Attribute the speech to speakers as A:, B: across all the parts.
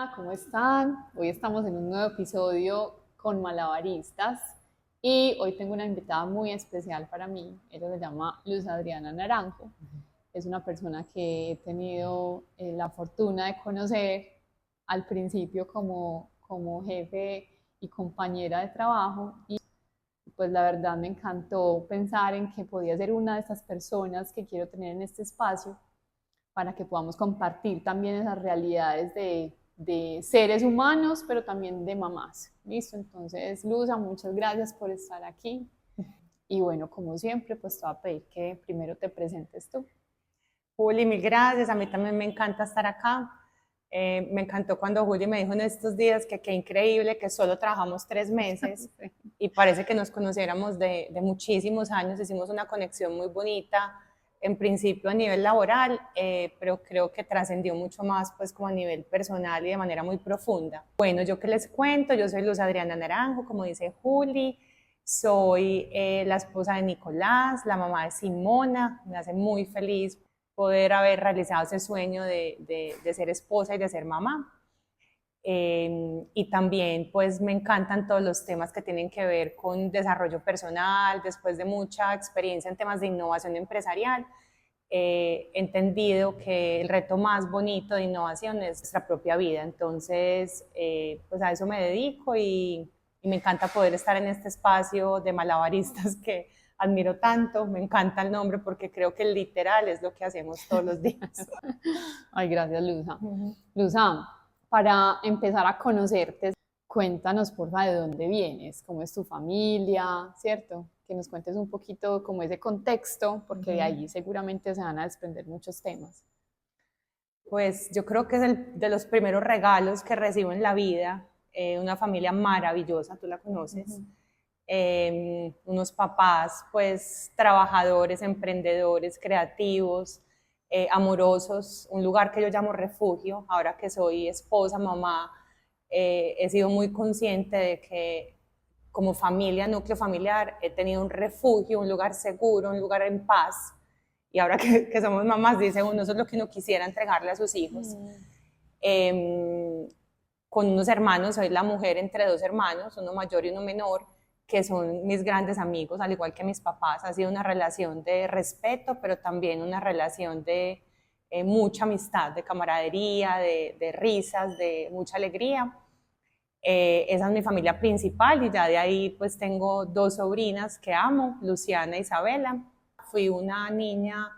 A: Hola, ¿cómo están? Hoy estamos en un nuevo episodio con Malabaristas y hoy tengo una invitada muy especial para mí. Ella se llama Luz Adriana Naranjo. Es una persona que he tenido la fortuna de conocer al principio como jefe y compañera de trabajo y pues la verdad me encantó pensar en que podía ser una de esas personas que quiero tener en este espacio para que podamos compartir también esas realidades de seres humanos, pero también de mamás. ¿Listo? Entonces, Luza, muchas gracias por estar aquí. Y bueno, como siempre, pues te voy a pedir que primero te presentes tú.
B: Juli, mil gracias. A mí también me encanta estar acá. Me encantó cuando Juli me dijo en estos días que qué increíble que solo trabajamos 3 meses y parece que nos conociéramos de muchísimos años. Hicimos una conexión muy bonita, en principio a nivel laboral, pero creo que trascendió mucho más pues como a nivel personal y de manera muy profunda. Bueno, yo qué les cuento, yo soy Luz Adriana Naranjo, como dice Juli. Soy la esposa de Nicolás, la mamá de Simona. Me hace muy feliz poder haber realizado ese sueño de ser esposa y de ser mamá. Y también pues me encantan todos los temas que tienen que ver con desarrollo personal. Después de mucha experiencia en temas de innovación empresarial, he entendido que el reto más bonito de innovación es nuestra propia vida. Entonces, pues a eso me dedico y me encanta poder estar en este espacio de malabaristas que admiro tanto. Me encanta el nombre porque creo que literal es lo que hacemos todos los días.
A: Ay, gracias, Luza. Luza, para empezar a conocerte, cuéntanos, porfa, de dónde vienes, cómo es tu familia, ¿cierto? Que nos cuentes un poquito como ese contexto, porque de ahí seguramente se van a desprender muchos temas.
B: Pues yo creo que es de los primeros regalos que recibo en la vida. Una familia maravillosa, tú la conoces. Unos papás pues trabajadores, emprendedores, creativos, amorosos, un lugar que yo llamo refugio. Ahora que soy esposa, mamá, he sido muy consciente de que como familia, núcleo familiar, he tenido un refugio, un lugar seguro, un lugar en paz. Y ahora que somos mamás, dice uno, eso es lo que uno quisiera entregarle a sus hijos. Eh, con unos hermanos, soy la mujer entre dos hermanos, uno mayor y uno menor, que son mis grandes amigos, al igual que mis papás. Ha sido una relación de respeto, pero también una relación de mucha amistad, de camaradería, de risas, de mucha alegría. Esa es mi familia principal y ya de ahí pues tengo dos sobrinas que amo, Luciana e Isabela. Fui una niña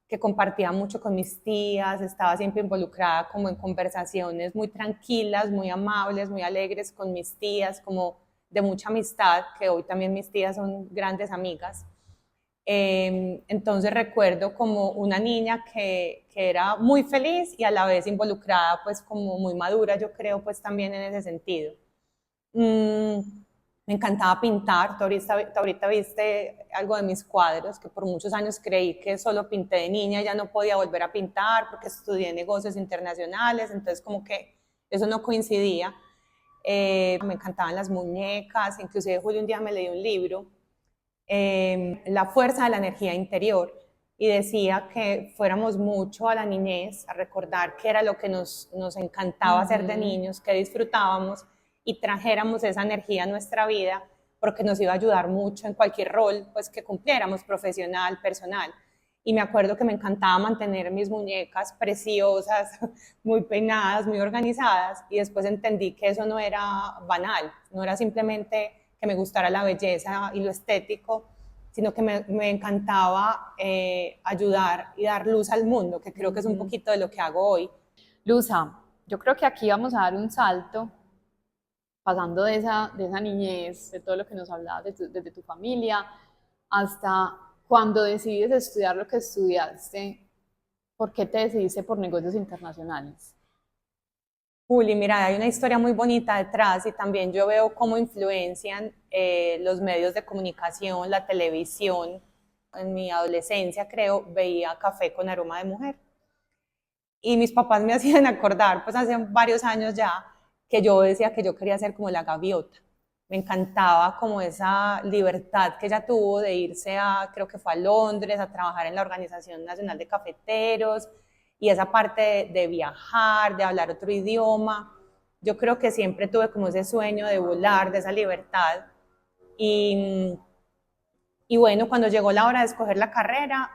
B: que compartía mucho con mis tías, estaba siempre involucrada como en conversaciones muy tranquilas, muy amables, muy alegres con mis tías, como de mucha amistad, que hoy también mis tías son grandes amigas. Entonces recuerdo como una niña que era muy feliz y a la vez involucrada, pues como muy madura, yo creo, pues también en ese sentido. Mm, Me encantaba pintar. Tú ahorita viste algo de mis cuadros, que por muchos años creí que solo pinté de niña y ya no podía volver a pintar porque estudié negocios internacionales, entonces como que eso no coincidía. Me encantaban las muñecas, inclusive Julio un día me leí un libro, La fuerza de la energía interior, y decía que fuéramos mucho a la niñez, a recordar qué era lo que nos encantaba hacer de niños, que disfrutábamos, y trajéramos esa energía a nuestra vida, porque nos iba a ayudar mucho en cualquier rol pues, que cumpliéramos, profesional, personal. Y me acuerdo que me encantaba mantener mis muñecas preciosas, muy peinadas, muy organizadas, y después entendí que eso no era banal, no era simplemente que me gustara la belleza y lo estético, sino que me encantaba ayudar y dar luz al mundo, que creo que es un poquito de lo que hago hoy.
A: Luza, yo creo que aquí vamos a dar un salto, pasando de esa niñez, de todo lo que nos hablabas desde tu familia, hasta cuando decides estudiar lo que estudiaste. ¿Por qué te decidiste por negocios internacionales?
B: Juli, mira, hay una historia muy bonita detrás y también yo veo cómo influencian los medios de comunicación, la televisión. En mi adolescencia, creo, veía Café con aroma de mujer. Y mis papás me hacían acordar, pues hace varios años ya, que yo decía que yo quería ser como la gaviota. Me encantaba como esa libertad que ella tuvo de irse creo que fue a Londres, a trabajar en la Organización Nacional de Cafeteros, y esa parte de viajar, de hablar otro idioma. yo creo que siempre tuve como ese sueño de volar, de esa libertad. Y, y bueno, cuando llegó la hora de escoger la carrera,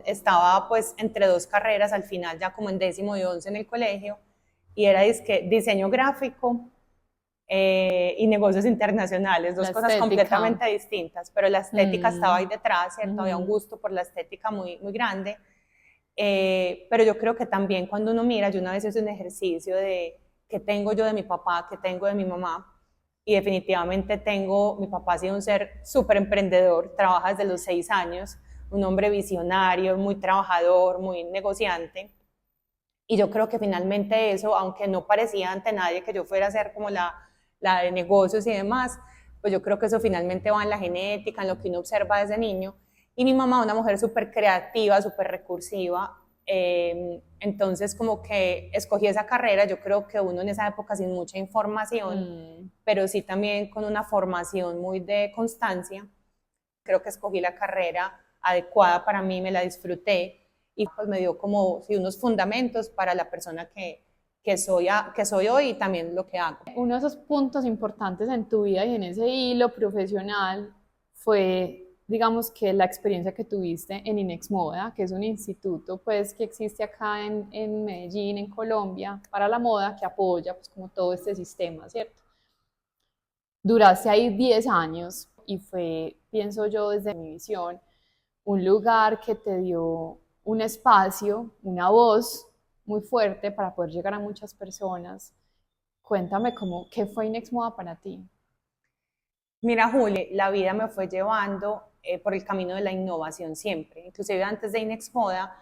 B: estaba pues entre dos carreras al final, ya como en 10º y 11 en el colegio, y era diseño gráfico y negocios internacionales,
A: La
B: dos cosas
A: estética.
B: completamente distintas, pero la estética estaba ahí detrás, ¿cierto? Había un
A: Ujú.
B: gusto por la estética muy, muy grande, pero yo creo que también cuando uno mira, yo una vez hice un ejercicio de qué tengo yo de mi papá, qué tengo de mi mamá, y definitivamente mi papá ha sido un ser súper emprendedor, trabaja desde los 6 años, un hombre visionario, muy trabajador, muy negociante, y yo creo que finalmente eso, aunque no parecía ante nadie que yo fuera a ser como la de negocios y demás, pues yo creo que eso finalmente va en la genética, en lo que uno observa desde niño. Y mi mamá, una mujer súper creativa, súper recursiva, entonces como que escogí esa carrera, yo creo que uno en esa época sin mucha información,
A: Mm.
B: pero sí también con una formación muy de constancia, creo que escogí la carrera adecuada para mí, me la disfruté y pues me dio como sí, unos fundamentos para la persona que soy hoy y también lo que hago.
A: Uno de esos puntos importantes en tu vida y en ese hilo profesional fue, digamos, que la experiencia que tuviste en Inex Moda, que es un instituto pues que existe acá en Medellín, en Colombia, para la moda, que apoya pues como todo este sistema, ¿cierto? Duraste ahí 10 años y fue, pienso yo desde mi visión, un lugar que te dio un espacio, una voz muy fuerte para poder llegar a muchas personas. Cuéntame qué fue Inex Moda para ti.
B: Mira, Juli, la vida me fue llevando por el camino de la innovación siempre. Inclusive antes de Inex Moda,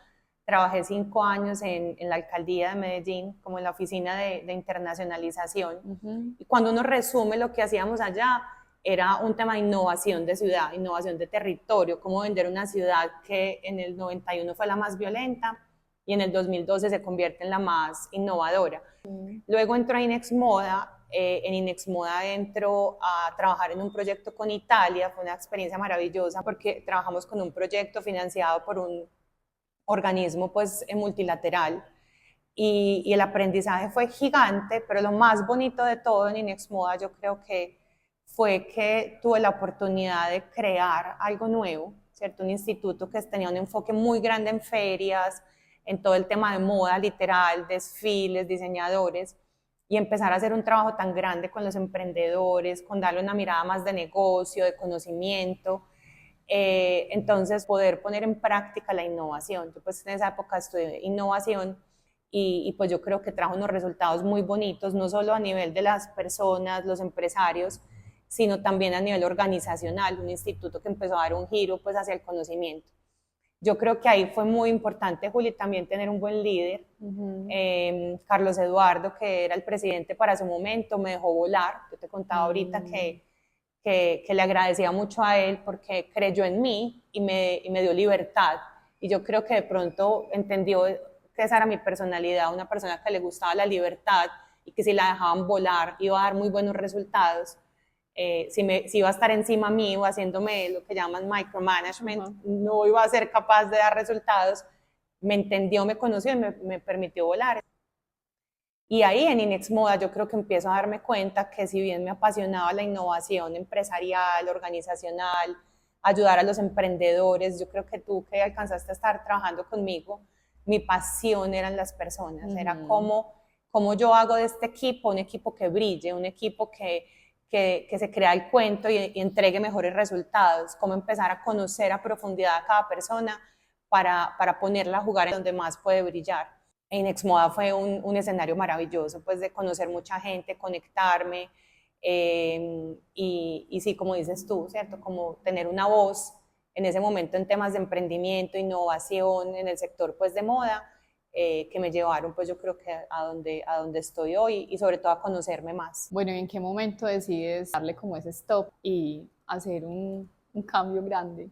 B: trabajé 5 años en la alcaldía de Medellín, como en la oficina de internacionalización.
A: Ujú.
B: Y cuando uno resume lo que hacíamos allá, era un tema de innovación de ciudad, innovación de territorio, cómo vender una ciudad que en el 91 fue la más violenta y en el 2012 se convierte en la más innovadora. Luego entró a Inex Moda. En Inex Moda entro a trabajar en un proyecto con Italia. Fue una experiencia maravillosa porque trabajamos con un proyecto financiado por un organismo pues, multilateral y el aprendizaje fue gigante, pero lo más bonito de todo en Inex Moda yo creo que fue que tuve la oportunidad de crear algo nuevo, ¿cierto? Un instituto que tenía un enfoque muy grande en ferias, en todo el tema de moda literal, desfiles, diseñadores, y empezar a hacer un trabajo tan grande con los emprendedores, con darle una mirada más de negocio, de conocimiento, entonces poder poner en práctica la innovación. Yo pues en esa época estudié innovación y pues yo creo que trajo unos resultados muy bonitos, no solo a nivel de las personas, los empresarios, sino también a nivel organizacional, un instituto que empezó a dar un giro pues hacia el conocimiento. Yo creo que ahí fue muy importante, Juli, también tener un buen líder.
A: Ujú.
B: Carlos Eduardo, que era el presidente para su momento, me dejó volar. Yo te contaba ahorita
A: Mm.
B: que le agradecía mucho a él porque creyó en mí y me dio libertad. Y yo creo que de pronto entendió que esa era mi personalidad, una persona que le gustaba la libertad y que si la dejaban volar iba a dar muy buenos resultados. Si iba a estar encima mío haciéndome lo que llaman micromanagement,
A: Ajá.
B: no iba a ser capaz de dar resultados. Me entendió, me conoció y me permitió volar. Y ahí en Inex Moda yo creo que empiezo a darme cuenta que si bien me apasionaba la innovación empresarial, organizacional, ayudar a los emprendedores, yo creo que tú que alcanzaste a estar trabajando conmigo, mi pasión eran las personas, era
A: Ujú.
B: cómo yo hago de este equipo un equipo que brille, un equipo que se crea el cuento y entregue mejores resultados, cómo empezar a conocer a profundidad a cada persona para ponerla a jugar en donde más puede brillar. En Exmoda fue un escenario maravilloso, pues de conocer mucha gente, conectarme y sí, como dices tú, ¿cierto? Como tener una voz en ese momento en temas de emprendimiento, innovación en el sector pues de moda, que me llevaron pues yo creo que a donde estoy hoy y sobre todo a conocerme más.
A: Bueno, ¿y en qué momento decides darle como ese stop y hacer un cambio grande?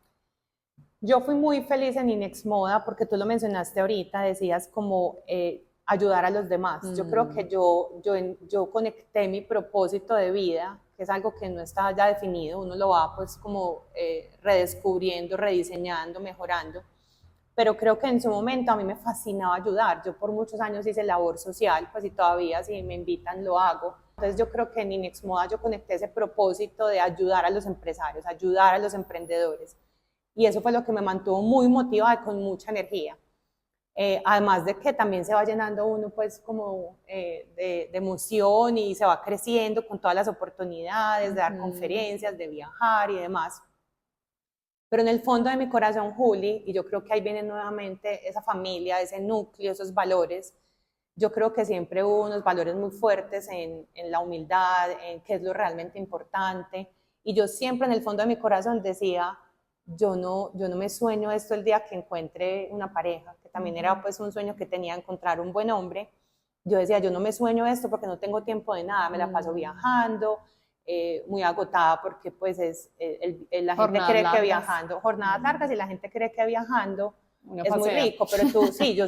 B: Yo fui muy feliz en Inex Moda porque tú lo mencionaste ahorita, decías como ayudar a los demás. Yo creo que
A: Mm.
B: yo conecté mi propósito de vida, que es algo que no está ya definido, uno lo va pues como redescubriendo, rediseñando, mejorando. pero creo que en su momento a mí me fascinaba ayudar. Yo por muchos años hice labor social, pues y todavía si me invitan lo hago. Entonces yo creo que en Inex Moda yo conecté ese propósito de ayudar a los empresarios, ayudar a los emprendedores. Y eso fue lo que me mantuvo muy motivada y con mucha energía. Además de que también se va llenando uno pues como de emoción y se va creciendo con todas las oportunidades de dar conferencias, de viajar y demás. Pero en el fondo de mi corazón, Juli, y yo creo que ahí viene nuevamente esa familia, ese núcleo, esos valores, yo creo que siempre hubo unos valores muy fuertes en la humildad, en qué es lo realmente importante, y yo siempre en el fondo de mi corazón decía, yo no me sueño esto el día que encuentre una pareja, que también era pues un sueño que tenía encontrar un buen hombre. Yo decía, yo no me sueño esto porque no tengo tiempo de nada, me la paso viajando, muy agotada porque pues la gente cree que viajando, jornadas largas, y la gente cree que viajando es muy rico, pero tú sí, yo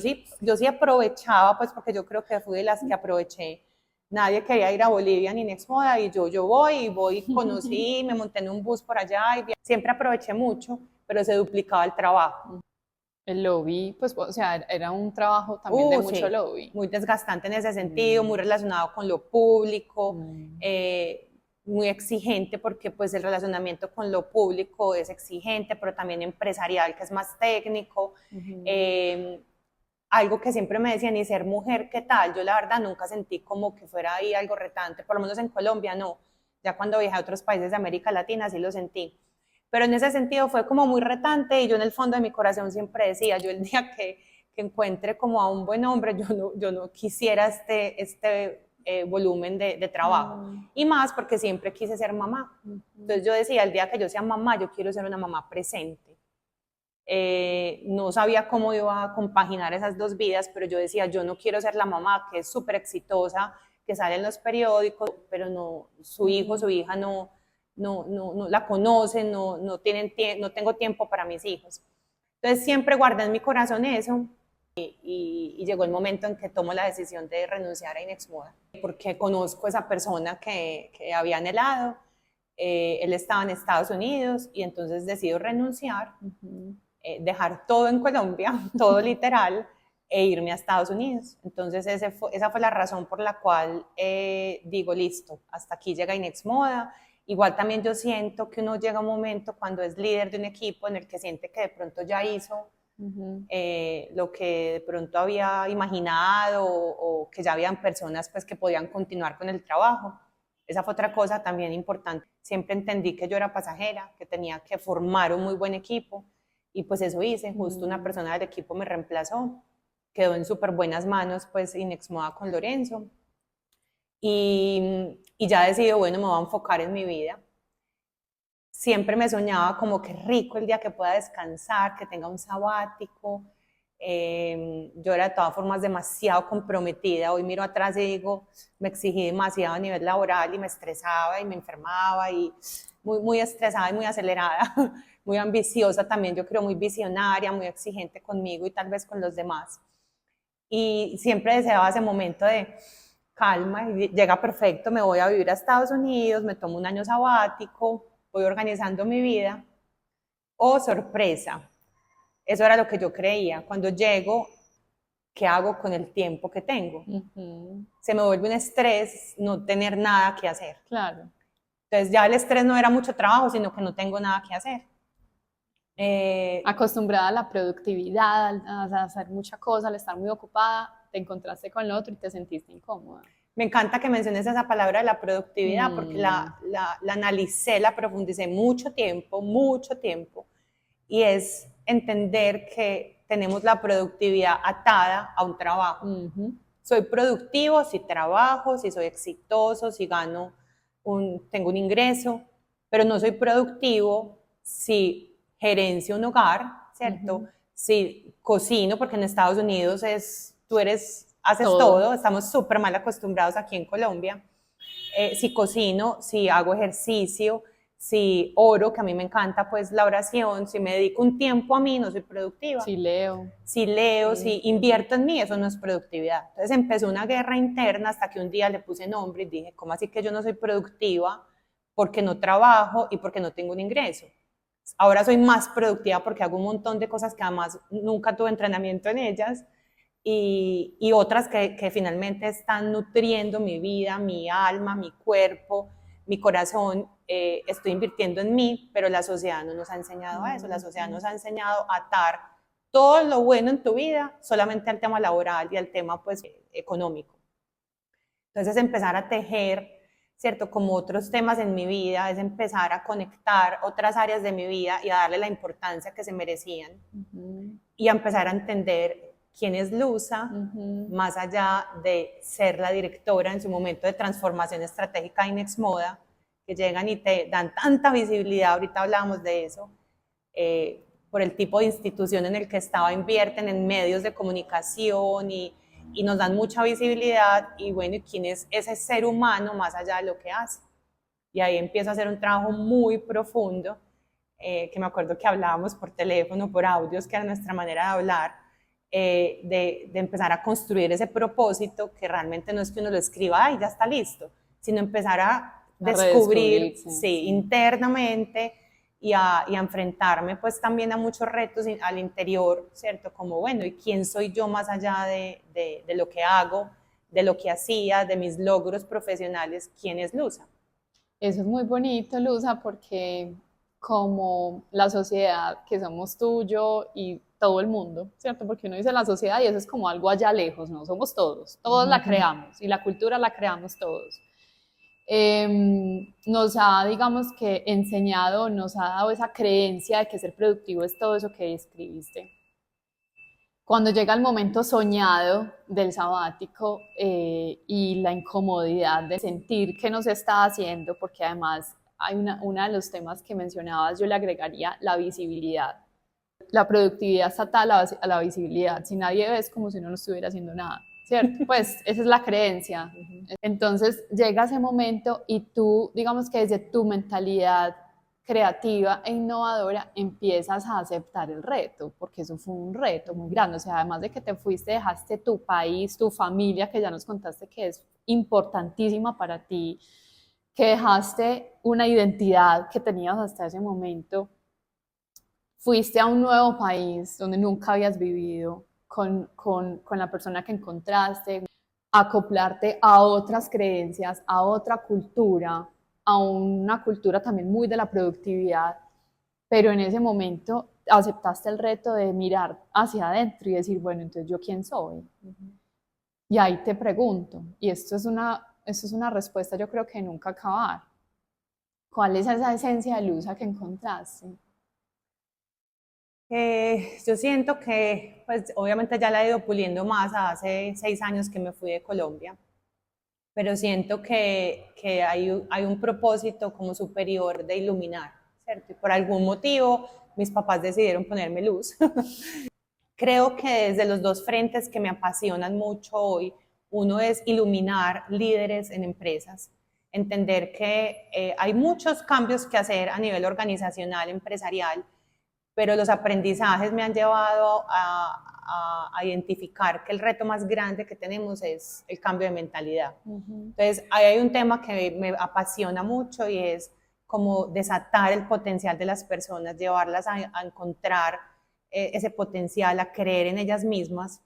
B: sí aprovechaba, pues porque yo creo que fui de las que aproveché. Nadie quería ir a Bolivia ni Inex Moda y yo voy, conocí, me monté en un bus por allá y siempre aproveché mucho, pero se duplicaba el trabajo.
A: El lobby, pues, o sea, era un trabajo también de mucho
B: Sí,
A: lobby.
B: muy desgastante en ese sentido, muy relacionado con lo público, muy exigente porque pues el relacionamiento con lo público es exigente, pero también empresarial, que es más técnico. Algo que siempre me decían, y ser mujer, ¿qué tal? Yo la verdad nunca sentí como que fuera ahí algo retante, por lo menos en Colombia no. Ya cuando viajé a otros países de América Latina sí lo sentí. Pero en ese sentido fue como muy retante y yo en el fondo de mi corazón siempre decía, yo el día que encuentre como a un buen hombre, yo no quisiera este volumen de trabajo. Y más porque siempre quise ser mamá. Entonces yo decía, el día que yo sea mamá, yo quiero ser una mamá presente. No sabía cómo iba a compaginar esas dos vidas, pero yo decía, yo no quiero ser la mamá que es súper exitosa, que sale en los periódicos, pero no, su hijo, su hija no la conocen, no tengo tiempo para mis hijos. Entonces siempre guardé en mi corazón eso y llegó el momento en que tomo la decisión de renunciar a Inex Moda, porque conozco a esa persona que había anhelado, él estaba en Estados Unidos y entonces decido renunciar, dejar todo en Colombia, todo literal, e irme a Estados Unidos. Entonces esa fue la razón por la cual digo, listo, hasta aquí llega Inex Moda. Igual también yo siento que uno llega a un momento cuando es líder de un equipo en el que siente que de pronto ya hizo lo que de pronto había imaginado o que ya habían personas pues que podían continuar con el trabajo. Esa fue otra cosa también importante. Siempre entendí que yo era pasajera, que tenía que formar un muy buen equipo y pues eso hice. Justo una persona del equipo me reemplazó, quedó en súper buenas manos pues Inex Moda con Lorenzo. Y ya decido, bueno, me voy a enfocar en mi vida. Siempre me soñaba como que rico el día que pueda descansar, que tenga un sabático. Yo era de todas formas demasiado comprometida. Hoy miro atrás y digo, me exigí demasiado a nivel laboral y me estresaba y me enfermaba y muy estresada y muy acelerada, muy ambiciosa también, yo creo, muy visionaria, muy exigente conmigo y tal vez con los demás. Y siempre deseaba ese momento de calma, y llega perfecto, me voy a vivir a Estados Unidos, me tomo un año sabático, voy organizando mi vida. Oh, sorpresa, eso era lo que yo creía. Cuando llego, ¿qué hago con el tiempo que tengo? Se me vuelve un estrés no tener nada que hacer.
A: Claro.
B: Entonces ya el estrés no era mucho trabajo, sino que no tengo nada que hacer.
A: Acostumbrada a la productividad, a hacer mucha cosa, al estar muy ocupada, te encontraste con lo otro y te sentiste incómoda.
B: Me encanta que menciones esa palabra de la productividad porque la analicé, la profundicé mucho tiempo, y es entender que tenemos la productividad atada a un trabajo. Soy productivo si trabajo, si soy exitoso, si gano, tengo un ingreso, pero no soy productivo si gerencio un hogar, ¿cierto? Si cocino, porque en Estados Unidos haces todo, estamos súper mal acostumbrados aquí en Colombia. Si cocino, si hago ejercicio, si oro, que a mí me encanta pues la oración, si me dedico un tiempo a mí, no soy productiva.
A: Si leo.
B: Si invierto en mí, eso no es productividad. Entonces empezó una guerra interna hasta que un día le puse nombre y dije, ¿cómo así que yo no soy productiva? Porque no trabajo y porque no tengo un ingreso. Ahora soy más productiva porque hago un montón de cosas que además nunca tuve entrenamiento en ellas y otras que finalmente están nutriendo mi vida, mi alma, mi cuerpo, mi corazón. Estoy invirtiendo en mí, pero la sociedad no nos ha enseñado a eso. La sociedad nos ha enseñado a atar todo lo bueno en tu vida solamente al tema laboral y al tema pues económico. Entonces empezar a tejer, ¿cierto? Como otros temas en mi vida, es empezar a conectar otras áreas de mi vida y a darle la importancia que se merecían y a empezar a entender quién es Luza, más allá de ser la directora en su momento de transformación estratégica de Inexmoda, que llegan y te dan tanta visibilidad, ahorita hablábamos de eso, por el tipo de institución en el que estaba, invierten en medios de comunicación y nos dan mucha visibilidad y bueno, ¿quién es ese ser humano más allá de lo que hace? Y ahí empiezo a hacer un trabajo muy profundo, que me acuerdo que hablábamos por teléfono, por audios, que era nuestra manera de hablar, de empezar a construir ese propósito que realmente no es que uno lo escriba y ya está listo, sino empezar a descubrir sí, internamente y a enfrentarme pues también a muchos retos al interior, ¿cierto? Como bueno, ¿y quién soy yo más allá de lo que hago, de lo que hacía, de mis logros profesionales? ¿Quién es Luza?
A: Eso es muy bonito, Luza, porque como la sociedad que somos tú, yo y todo el mundo, ¿cierto? Porque uno dice la sociedad y eso es como algo allá lejos, ¿no? Somos todos la creamos y la cultura la creamos todos. Nos ha, digamos que, enseñado, nos ha dado esa creencia de que ser productivo es todo eso que describiste. Cuando llega el momento soñado del sabático y la incomodidad de sentir que no se está haciendo, porque además hay una de los temas que mencionabas, yo le agregaría la visibilidad. La productividad está atada a la visibilidad. Si nadie ve, es como si uno no estuviera haciendo nada, ¿cierto? Pues esa es la creencia. Entonces llega ese momento y tú, digamos que desde tu mentalidad creativa e innovadora empiezas a aceptar el reto, porque eso fue un reto muy grande. O sea, además de que te fuiste, dejaste tu país, tu familia, que ya nos contaste que es importantísima para ti, que dejaste una identidad que tenías hasta ese momento, fuiste a un nuevo país donde nunca habías vivido, con la persona que encontraste, acoplarte a otras creencias, a otra cultura, a una cultura también muy de la productividad, pero en ese momento aceptaste el reto de mirar hacia adentro y decir, bueno, entonces yo quién soy. Y ahí te pregunto, y esto es una respuesta yo creo que nunca acabar. ¿Cuál es esa esencia de Luza que encontraste?
B: Yo siento que, pues obviamente ya la he ido puliendo más hace 6 años que me fui de Colombia, pero siento que hay un propósito como superior de iluminar, ¿cierto? Y por algún motivo mis papás decidieron ponerme luz. Creo que desde los dos frentes que me apasionan mucho hoy, uno es iluminar líderes en empresas, entender que hay muchos cambios que hacer a nivel organizacional, empresarial, pero los aprendizajes me han llevado a identificar que el reto más grande que tenemos es el cambio de mentalidad. Entonces, ahí hay un tema que me apasiona mucho y es como desatar el potencial de las personas, llevarlas a encontrar ese potencial, a creer en ellas mismas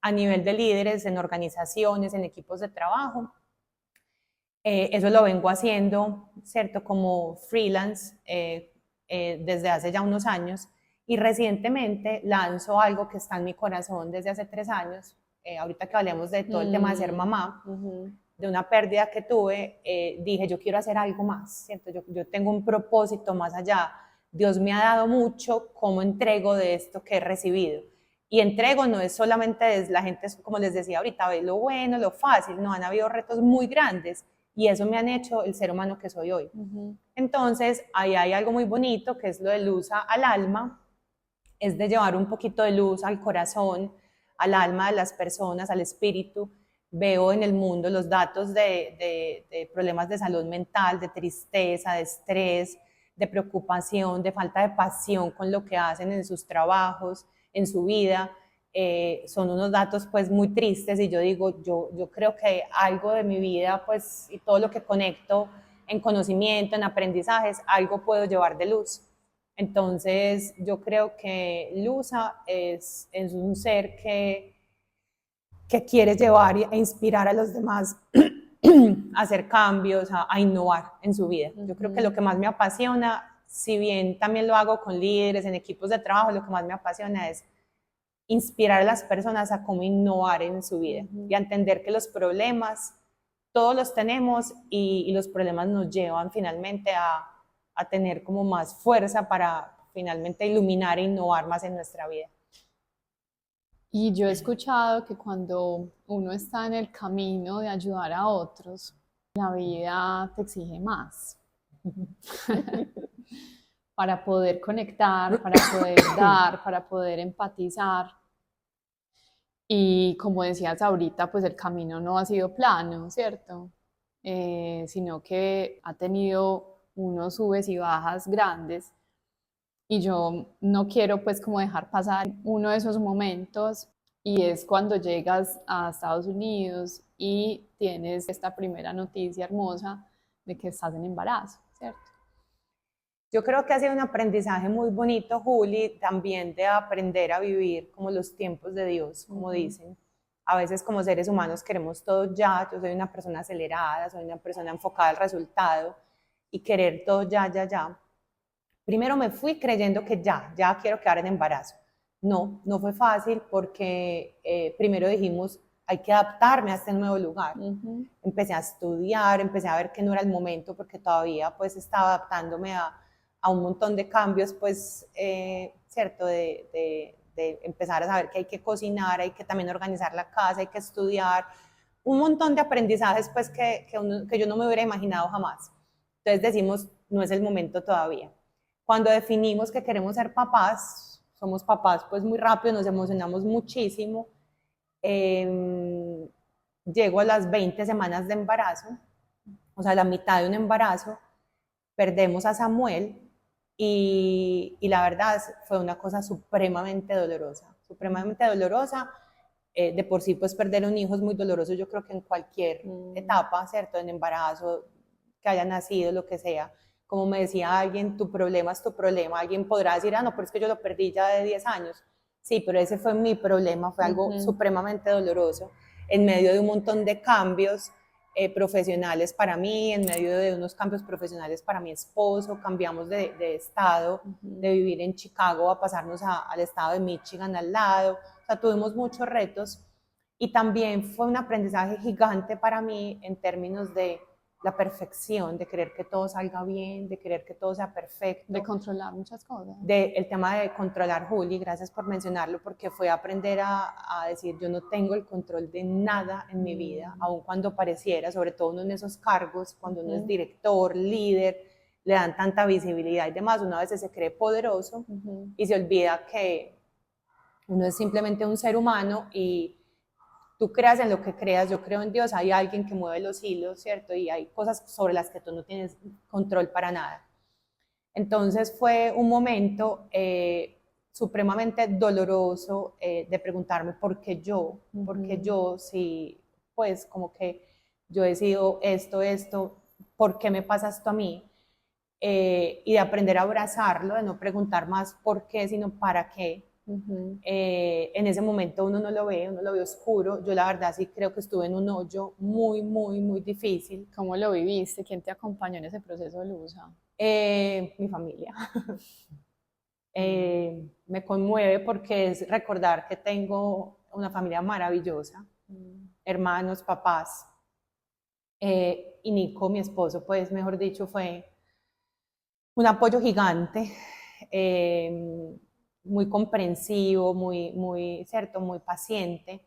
B: a nivel de líderes, en organizaciones, en equipos de trabajo. Eso lo vengo haciendo, ¿cierto? Como freelance desde hace ya unos años y recientemente lanzo algo que está en mi corazón desde hace 3 años, ahorita que hablemos de todo el tema de ser mamá, de una pérdida que tuve, dije yo quiero hacer algo más, ¿cierto? Yo tengo un propósito más allá, Dios me ha dado mucho, ¿cómo entrego de esto que he recibido? Y entrego no es solamente desde la gente, como les decía ahorita, ve lo bueno, lo fácil, no, han habido retos muy grandes y eso me han hecho el ser humano que soy hoy. Entonces, ahí hay algo muy bonito que es lo de luz al alma, es de llevar un poquito de luz al corazón, al alma de las personas, al espíritu. Veo en el mundo los datos de problemas de salud mental, de tristeza, de estrés, de preocupación, de falta de pasión con lo que hacen en sus trabajos, en su vida. Son unos datos pues muy tristes y yo digo, yo creo que algo de mi vida pues y todo lo que conecto en conocimiento, en aprendizajes, algo puedo llevar de luz. Entonces yo creo que Luza es un ser que quiere llevar e inspirar a los demás a hacer cambios, a innovar en su vida. Yo creo que lo que más me apasiona, si bien también lo hago con líderes, en equipos de trabajo, lo que más me apasiona es inspirar a las personas a cómo innovar en su vida y a entender que los problemas todos los tenemos y los problemas nos llevan finalmente a tener como más fuerza para finalmente iluminar e innovar más en nuestra vida.
A: Y yo he escuchado que cuando uno está en el camino de ayudar a otros, la vida te exige más para poder conectar, para poder dar, para poder empatizar. Y como decías ahorita, pues el camino no ha sido plano, ¿cierto? Sino que ha tenido unos subes y bajas grandes. Y yo no quiero pues como dejar pasar uno de esos momentos, y es cuando llegas a Estados Unidos y tienes esta primera noticia hermosa de que estás en embarazo, ¿cierto?
B: Yo creo que ha sido un aprendizaje muy bonito, Juli, también de aprender a vivir como los tiempos de Dios, como dicen. A veces como seres humanos queremos todo ya, yo soy una persona acelerada, soy una persona enfocada al resultado y querer todo ya, ya, ya. Primero me fui creyendo que ya quiero quedar en embarazo. No fue fácil porque primero dijimos, hay que adaptarme a este nuevo lugar. Empecé a estudiar, empecé a ver que no era el momento porque todavía pues estaba adaptándome a un montón de cambios, pues, cierto, de empezar a saber que hay que cocinar, hay que también organizar la casa, hay que estudiar, un montón de aprendizajes pues que yo no me hubiera imaginado jamás. Entonces decimos, no es el momento todavía. Cuando definimos que queremos ser papás, somos papás pues muy rápido, nos emocionamos muchísimo. Llego a las 20 semanas de embarazo, o sea, la mitad de un embarazo, perdemos a Samuel y la verdad fue una cosa supremamente dolorosa, supremamente dolorosa. De por sí, pues perder un hijo es muy doloroso, yo creo que en cualquier etapa, ¿cierto? En embarazo, que haya nacido, lo que sea. Como me decía alguien, tu problema es tu problema. Alguien podrá decir, no, pero es que yo lo perdí ya de 10 años. Sí, pero ese fue mi problema, fue algo supremamente doloroso, en medio de un montón de cambios profesionales para mí, en medio de unos cambios profesionales para mi esposo, cambiamos de estado, de vivir en Chicago a pasarnos al estado de Michigan al lado, o sea, tuvimos muchos retos y también fue un aprendizaje gigante para mí en términos de la perfección, de querer que todo salga bien, de querer que todo sea perfecto.
A: De controlar muchas cosas.
B: El tema de controlar, Juli, gracias por mencionarlo, porque fue aprender a decir, yo no tengo el control de nada en mi vida, aun cuando pareciera, sobre todo uno en esos cargos, cuando uno es director, líder, le dan tanta visibilidad y demás, uno a veces se cree poderoso y se olvida que uno es simplemente un ser humano y tú creas en lo que creas, yo creo en Dios, hay alguien que mueve los hilos, ¿cierto? Y hay cosas sobre las que tú no tienes control para nada. Entonces fue un momento supremamente doloroso de preguntarme por qué yo, si pues como que yo decido esto, ¿por qué me pasa esto a mí? Y de aprender a abrazarlo, de no preguntar más por qué, sino para qué. En ese momento uno no lo ve oscuro. Yo la verdad sí creo que estuve en un hoyo muy, muy, muy difícil.
A: ¿Cómo lo viviste? ¿Quién te acompañó en ese proceso, Luza?
B: Mi familia. Me conmueve porque es recordar que tengo una familia maravillosa, hermanos, papás. Y Nico, mi esposo, pues mejor dicho, fue un apoyo gigante. Muy comprensivo, muy, ¿cierto? Muy paciente.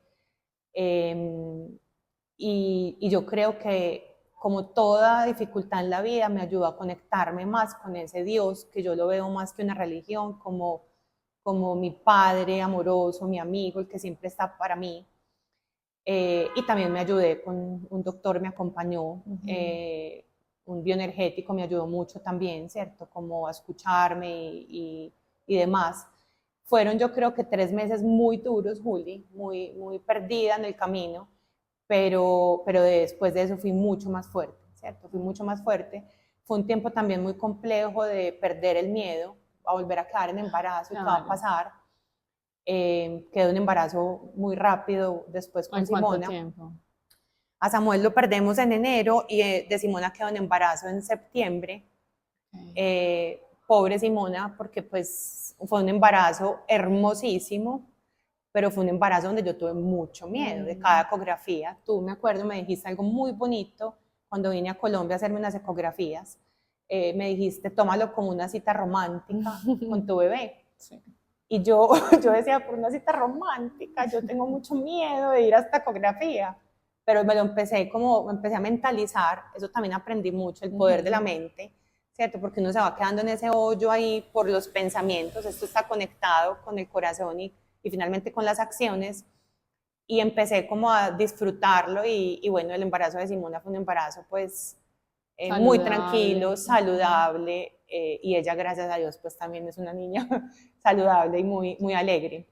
B: Y yo creo que como toda dificultad en la vida me ayudó a conectarme más con ese Dios, que yo lo veo más que una religión, como mi padre amoroso, mi amigo, el que siempre está para mí. Y también me ayudé con un doctor, me acompañó, un bioenergético me ayudó mucho también, ¿cierto? Como a escucharme y demás. Fueron yo creo que 3 meses muy duros, Juli, muy perdida en el camino, pero después de eso fui mucho más fuerte, ¿cierto? Fui mucho más fuerte. Fue un tiempo también muy complejo de perder el miedo, a volver a quedar en embarazo y qué va a
A: Claro.
B: pasar. Quedó en embarazo muy rápido después con
A: ¿En cuánto
B: Simona.
A: tiempo?
B: A Samuel lo perdemos en enero y de Simona quedó en embarazo en septiembre.
A: Okay.
B: Pobre Simona, porque pues fue un embarazo hermosísimo, pero fue un embarazo donde yo tuve mucho miedo de cada ecografía. Tú, me acuerdo, me dijiste algo muy bonito cuando vine a Colombia a hacerme unas ecografías. Me dijiste, tómalo como una cita romántica con tu bebé.
A: Sí.
B: Y yo decía, por una cita romántica, yo tengo mucho miedo de ir a esta ecografía. Pero me empecé a mentalizar, eso también aprendí mucho, el poder de la mente, ¿cierto? Porque uno se va quedando en ese hoyo ahí por los pensamientos, esto está conectado con el corazón y finalmente con las acciones. Y empecé como a disfrutarlo y bueno, el embarazo de Simona fue un embarazo pues muy tranquilo, saludable, y ella, gracias a Dios, pues también es una niña saludable y muy alegre.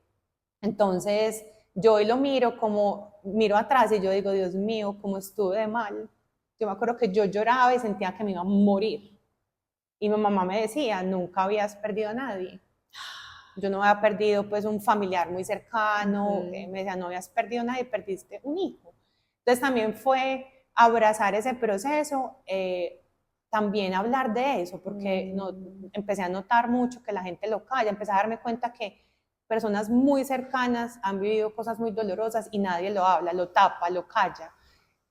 B: Entonces, yo hoy lo miro atrás y yo digo, Dios mío, cómo estuve de mal. Yo me acuerdo que yo lloraba y sentía que me iba a morir. Y mi mamá me decía, nunca habías perdido a nadie. Yo no había perdido pues un familiar muy cercano, me decía, no habías perdido a nadie, perdiste un hijo. Entonces también fue abrazar ese proceso, también hablar de eso, porque empecé a notar mucho que la gente lo calla, empecé a darme cuenta que personas muy cercanas han vivido cosas muy dolorosas y nadie lo habla, lo tapa, lo calla.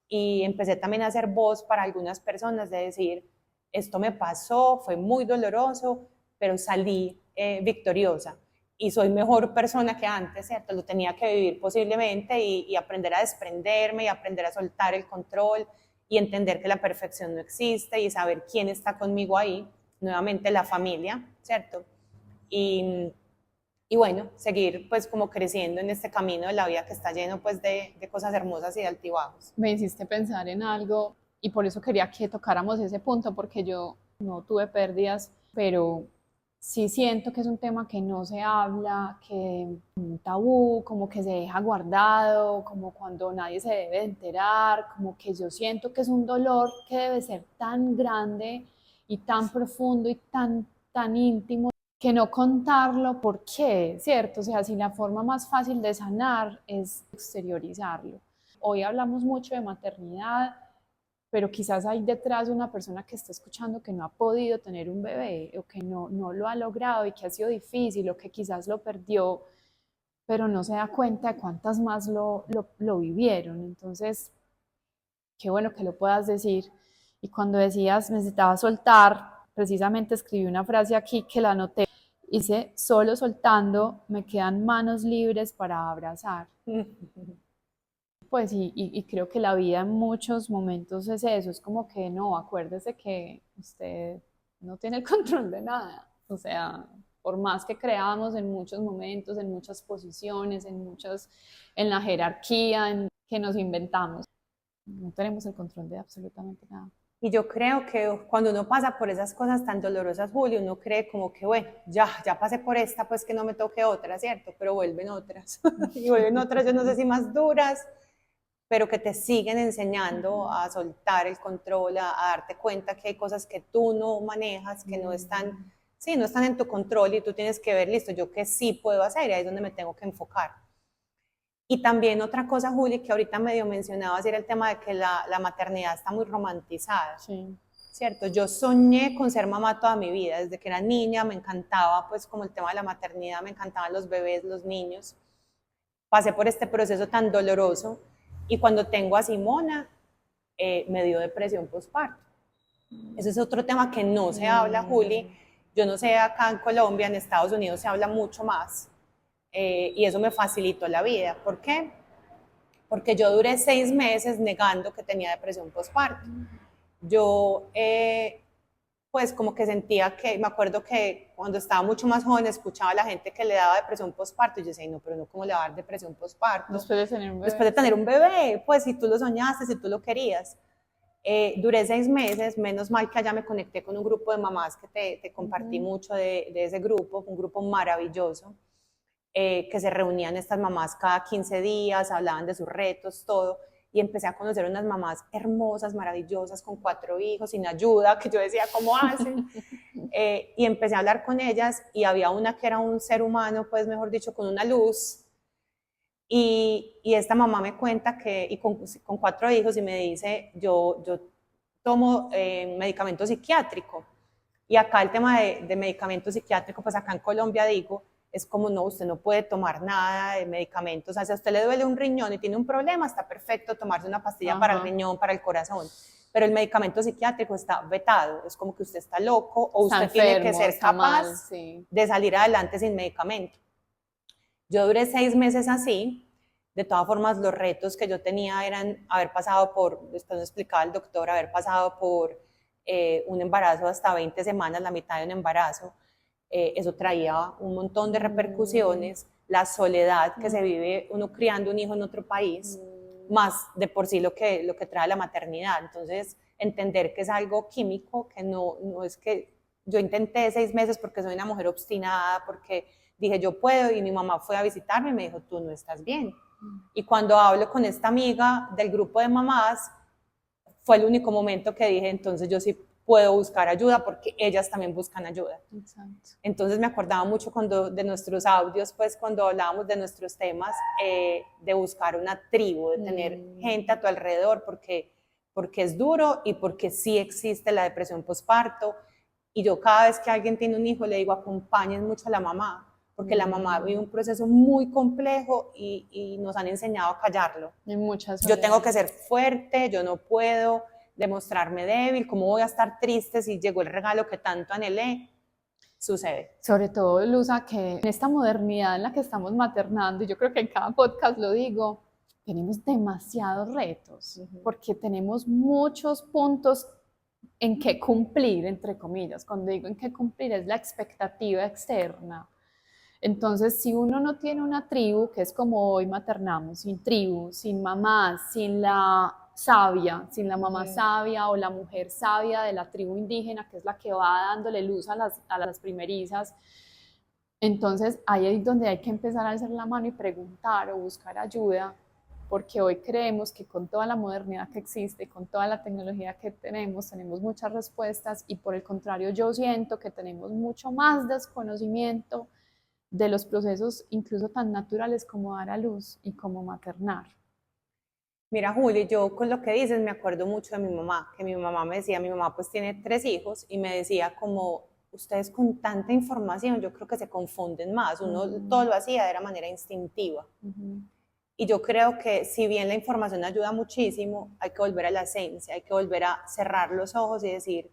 B: Y empecé también a hacer voz para algunas personas de decir, esto me pasó, fue muy doloroso, pero salí victoriosa y soy mejor persona que antes, ¿cierto? Lo tenía que vivir posiblemente y aprender a desprenderme y aprender a soltar el control y entender que la perfección no existe y saber quién está conmigo ahí, nuevamente la familia, ¿cierto? Y bueno, seguir pues como creciendo en este camino de la vida que está lleno pues de cosas hermosas y de altibajos.
A: Me hiciste pensar en algo y por eso quería que tocáramos ese punto, porque yo no tuve pérdidas, pero sí siento que es un tema que no se habla, que es un tabú, como que se deja guardado, como cuando nadie se debe enterar, como que yo siento que es un dolor que debe ser tan grande y tan profundo y tan íntimo que no contarlo. ¿Por qué? ¿Cierto? O sea, si la forma más fácil de sanar es exteriorizarlo. Hoy hablamos mucho de maternidad, pero quizás hay detrás de una persona que está escuchando que no ha podido tener un bebé o que no lo ha logrado y que ha sido difícil o que quizás lo perdió, pero no se da cuenta de cuántas más lo vivieron. Entonces, qué bueno que lo puedas decir. Y cuando decías necesitaba soltar, precisamente escribí una frase aquí que la anoté. Dice, solo soltando me quedan manos libres para abrazar. Pues y creo que la vida en muchos momentos es eso, es como que no, acuérdese que usted no tiene el control de nada. O sea, por más que creamos en muchos momentos, en muchas posiciones, en la jerarquía, en que nos inventamos, no tenemos el control de absolutamente nada.
B: Y yo creo que cuando uno pasa por esas cosas tan dolorosas, Julio, uno cree como que, bueno, ya pasé por esta, pues que no me toque otra, ¿cierto? Pero vuelven otras. Y vuelven otras, yo no sé si más duras, pero que te siguen enseñando a soltar el control, a darte cuenta que hay cosas que tú no manejas, que no están, sí, no están en tu control y tú tienes que ver, listo, yo qué sí puedo hacer y ahí es donde me tengo que enfocar. Y también otra cosa, Juli, que ahorita medio mencionabas, era el tema de que la maternidad está muy romantizada.
A: Sí.
B: ¿Cierto? Yo soñé con ser mamá toda mi vida, desde que era niña me encantaba pues como el tema de la maternidad, me encantaban los bebés, los niños. Pasé por este proceso tan doloroso y cuando tengo a Simona me dio depresión postparto. Ese es otro tema que no se habla, Juli. Yo no sé, acá en Colombia, en Estados Unidos se habla mucho más. Y eso me facilitó la vida. ¿Por qué? Porque yo duré 6 meses negando que tenía depresión postparto. Yo, pues como que sentía que, me acuerdo que cuando estaba mucho más joven escuchaba a la gente que le daba depresión postparto y yo decía, no, pero no, ¿cómo le va a dar depresión postparto?
A: Después de tener un bebé.
B: Después de tener un bebé, pues si tú lo soñaste, si tú lo querías. Duré 6 meses, menos mal que allá me conecté con un grupo de mamás que te compartí mucho de ese grupo, un grupo maravilloso, que se reunían estas mamás cada 15 días, hablaban de sus retos, todo, y empecé a conocer unas mamás hermosas, maravillosas, con 4 hijos, sin ayuda, que yo decía, ¿cómo hacen? Y empecé a hablar con ellas y había una que era un ser humano, pues mejor dicho, con una luz. Y esta mamá me cuenta que, y con 4 hijos, y me dice, yo tomo medicamento psiquiátrico. Y acá el tema de medicamento psiquiátrico, pues acá en Colombia digo, es como no, usted no puede tomar nada de medicamentos. O sea, si a usted le duele un riñón y tiene un problema, está perfecto tomarse una pastilla para el riñón, para el corazón. Pero el medicamento psiquiátrico está vetado. Es como que usted está loco o
A: Está
B: usted tiene que
A: enfermo,
B: ser
A: está
B: capaz
A: mal, sí.
B: de salir adelante sin medicamento. Yo duré 6 meses así. De todas formas, los retos que yo tenía eran haber pasado por, después me explicaba el doctor, haber pasado por un embarazo hasta 20 semanas, la mitad de un embarazo. Eso traía un montón de repercusiones, la soledad que se vive uno criando un hijo en otro país, más de por sí lo que trae la maternidad. Entonces, entender que es algo químico, que no es que yo intenté 6 meses porque soy una mujer obstinada, porque dije yo puedo, y mi mamá fue a visitarme y me dijo, tú no estás bien. Y cuando hablo con esta amiga del grupo de mamás, fue el único momento que dije, entonces yo sí puedo buscar ayuda porque ellas también buscan ayuda.
A: Exacto.
B: Entonces me acordaba mucho de nuestros audios, pues cuando hablábamos de nuestros temas, de buscar una tribu, de tener gente a tu alrededor, porque es duro y porque sí existe la depresión postparto. Y yo cada vez que alguien tiene un hijo le digo, acompañen mucho a la mamá, porque la mamá vive un proceso muy complejo y nos han enseñado a callarlo. Yo tengo que ser fuerte, yo no puedo demostrarme débil, ¿cómo voy a estar triste si llegó el regalo que tanto anhelé? Sucede.
A: Sobre todo, Luza, que en esta modernidad en la que estamos maternando, y yo creo que en cada podcast lo digo, tenemos demasiados retos, porque tenemos muchos puntos en que cumplir, entre comillas. Cuando digo en que cumplir es la expectativa externa. Entonces, si uno no tiene una tribu, que es como hoy maternamos, sin tribu, sin mamá, sin la sabia, sin la mamá sabia o la mujer sabia de la tribu indígena, que es la que va dándole luz a las primerizas, entonces ahí es donde hay que empezar a alzar la mano y preguntar o buscar ayuda, porque hoy creemos que con toda la modernidad que existe, con toda la tecnología que tenemos muchas respuestas, y por el contrario yo siento que tenemos mucho más desconocimiento de los procesos incluso tan naturales como dar a luz y como maternar.
B: Mira, Juli, yo con lo que dices me acuerdo mucho de mi mamá, que mi mamá me decía, mi mamá pues tiene 3 hijos, y me decía como, ustedes con tanta información yo creo que se confunden más, uno todo lo hacía de la manera instintiva. Y yo creo que si bien la información ayuda muchísimo, hay que volver a la esencia, hay que volver a cerrar los ojos y decir,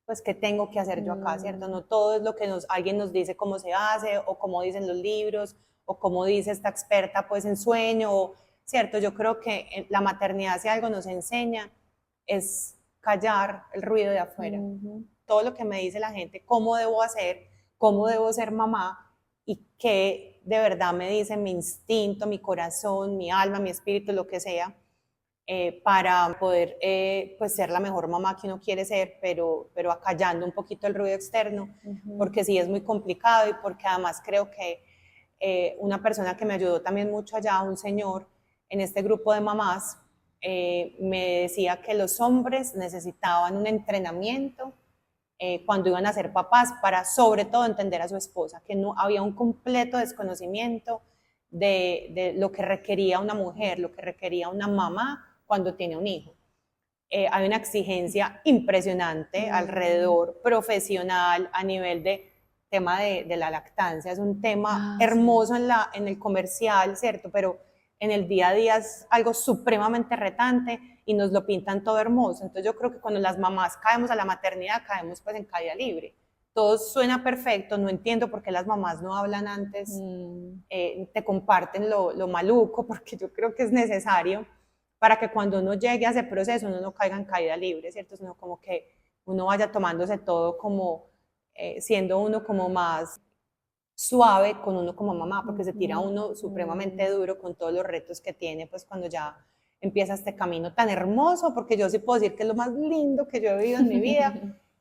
B: pues, ¿qué tengo que hacer yo acá, cierto? No todo es lo que alguien nos dice cómo se hace, o cómo dicen los libros, o cómo dice esta experta, pues, en sueño, cierto. Yo creo que la maternidad, si algo nos enseña, es callar el ruido de afuera. Todo lo que me dice la gente, cómo debo hacer, cómo debo ser mamá, y qué de verdad me dice mi instinto, mi corazón, mi alma, mi espíritu, lo que sea, para poder pues ser la mejor mamá que uno quiere ser, pero acallando un poquito el ruido externo, porque sí es muy complicado, y porque además creo que una persona que me ayudó también mucho allá, un señor en este grupo de mamás, me decía que los hombres necesitaban un entrenamiento cuando iban a ser papás, para sobre todo entender a su esposa, que no había un completo desconocimiento de lo que requería una mujer, lo que requería una mamá cuando tiene un hijo. Hay una exigencia impresionante alrededor, profesional, a nivel de tema de la lactancia. Es un tema hermoso sí, en el comercial, ¿cierto? Pero en el día a día es algo supremamente retante y nos lo pintan todo hermoso. Entonces yo creo que cuando las mamás caemos a la maternidad, caemos pues en caída libre. Todo suena perfecto, no entiendo por qué las mamás no hablan antes, te comparten lo maluco, porque yo creo que es necesario para que cuando uno llegue a ese proceso uno no caiga en caída libre, ¿cierto? Sino como que uno vaya tomándose todo como, siendo uno como más suave con uno como mamá, porque se tira uno supremamente duro con todos los retos que tiene, pues cuando ya empieza este camino tan hermoso, porque yo sí puedo decir que es lo más lindo que yo he vivido en mi vida,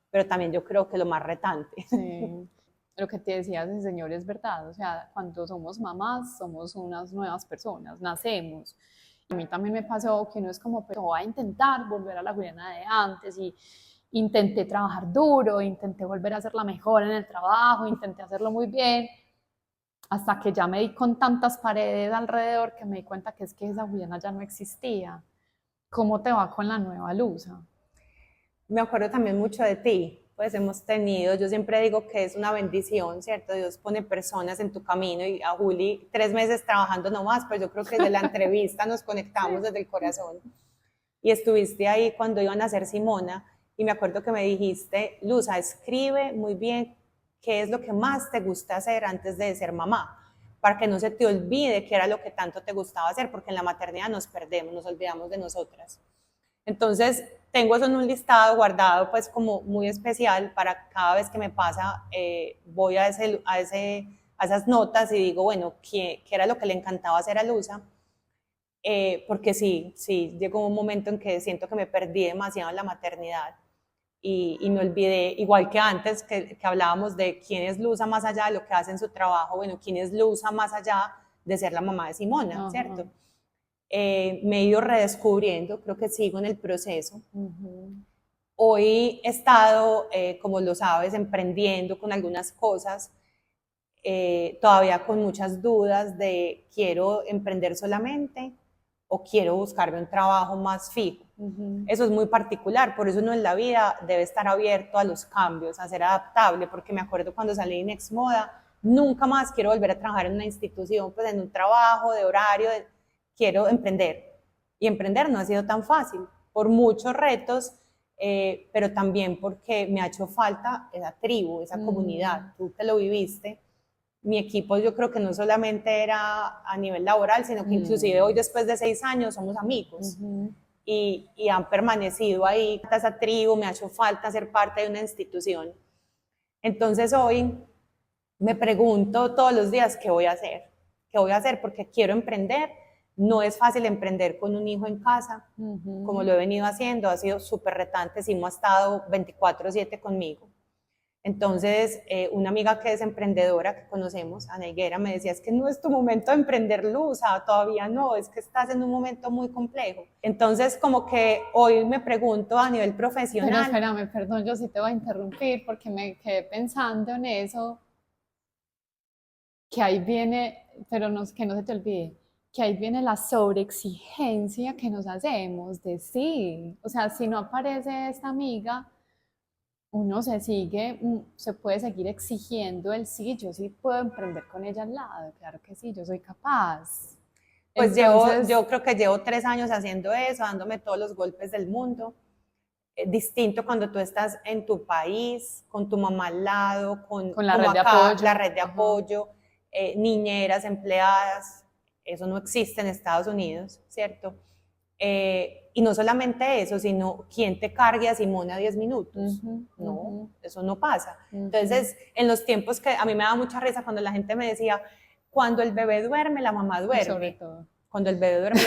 B: pero también yo creo que es lo más retante.
A: Sí. Lo que te decía ese señor es verdad, o sea, cuando somos mamás somos unas nuevas personas, nacemos A mí también me pasó que uno es como, pero voy a intentar volver a la Juliana de antes y intenté trabajar duro, intenté volver a hacerla mejor en el trabajo, intenté hacerlo muy bien, hasta que ya me di con tantas paredes alrededor que me di cuenta que es que esa Juliana ya no existía. ¿Cómo te va con la nueva Luza?
B: Me acuerdo también mucho de ti, pues hemos tenido, yo siempre digo que es una bendición, ¿cierto? Dios pone personas en tu camino y a Juli 3 meses trabajando nomás, pues yo creo que desde la entrevista nos conectamos desde el corazón. Y estuviste ahí cuando iban a hacer Simona y me acuerdo que me dijiste, Luza, escribe muy bien qué es lo que más te gusta hacer antes de ser mamá, para que no se te olvide qué era lo que tanto te gustaba hacer, porque en la maternidad nos perdemos, nos olvidamos de nosotras. Entonces, tengo eso en un listado guardado, pues como muy especial para cada vez que me pasa, voy a esas notas y digo, bueno, ¿qué era lo que le encantaba hacer a Luza? Porque sí, llegó un momento en que siento que me perdí demasiado en la maternidad y me olvidé, igual que antes que hablábamos de quién es Luza más allá de lo que hace en su trabajo, bueno, quién es Luza más allá de ser la mamá de Simona, ¿cierto? Me he ido redescubriendo, creo que sigo en el proceso. Hoy he estado, como lo sabes, emprendiendo con algunas cosas, todavía con muchas dudas de quiero emprender solamente o quiero buscarme un trabajo más fijo. Eso es muy particular, por eso uno en la vida debe estar abierto a los cambios, a ser adaptable, porque me acuerdo cuando salí en Exmoda, nunca más quiero volver a trabajar en una institución, pues en un trabajo de horario, quiero emprender. Y emprender no ha sido tan fácil, por muchos retos, pero también porque me ha hecho falta esa tribu, esa comunidad, tú que lo viviste. Mi equipo yo creo que no solamente era a nivel laboral, sino que inclusive hoy después de 6 años somos amigos y han permanecido ahí. Esa tribu me ha hecho falta ser parte de una institución. Entonces hoy me pregunto todos los días qué voy a hacer. ¿Qué voy a hacer? Porque quiero emprender. No es fácil emprender con un hijo en casa, como lo he venido haciendo. Ha sido súper retante. Simo ha estado 24/7 conmigo. Entonces, una amiga que es emprendedora, que conocemos, Ana Higuera, me decía, es que no es tu momento de emprender, Luza, todavía no, es que estás en un momento muy complejo. Entonces, como que hoy me pregunto a nivel profesional...
A: Pero espérame, perdón, yo sí te voy a interrumpir porque me quedé pensando en eso, que ahí viene, pero no, que no se te olvide, que ahí viene la sobreexigencia que nos hacemos de sí. O sea, si no aparece esta amiga, uno se puede seguir exigiendo el sí, yo sí puedo emprender con ella al lado, claro que sí, yo soy capaz.
B: Pues yo creo que llevo 3 años haciendo eso, dándome todos los golpes del mundo. Distinto cuando tú estás en tu país, con tu mamá al lado, con
A: la red de apoyo.
B: La red de apoyo, niñeras, empleadas, eso no existe en Estados Unidos, ¿cierto? Y no solamente eso, sino quién te cargue a Simona 10 minutos. No, eso no pasa. Entonces, en los tiempos que a mí me daba mucha risa cuando la gente me decía, cuando el bebé duerme, la mamá duerme.
A: Sobre todo.
B: Cuando el bebé duerme,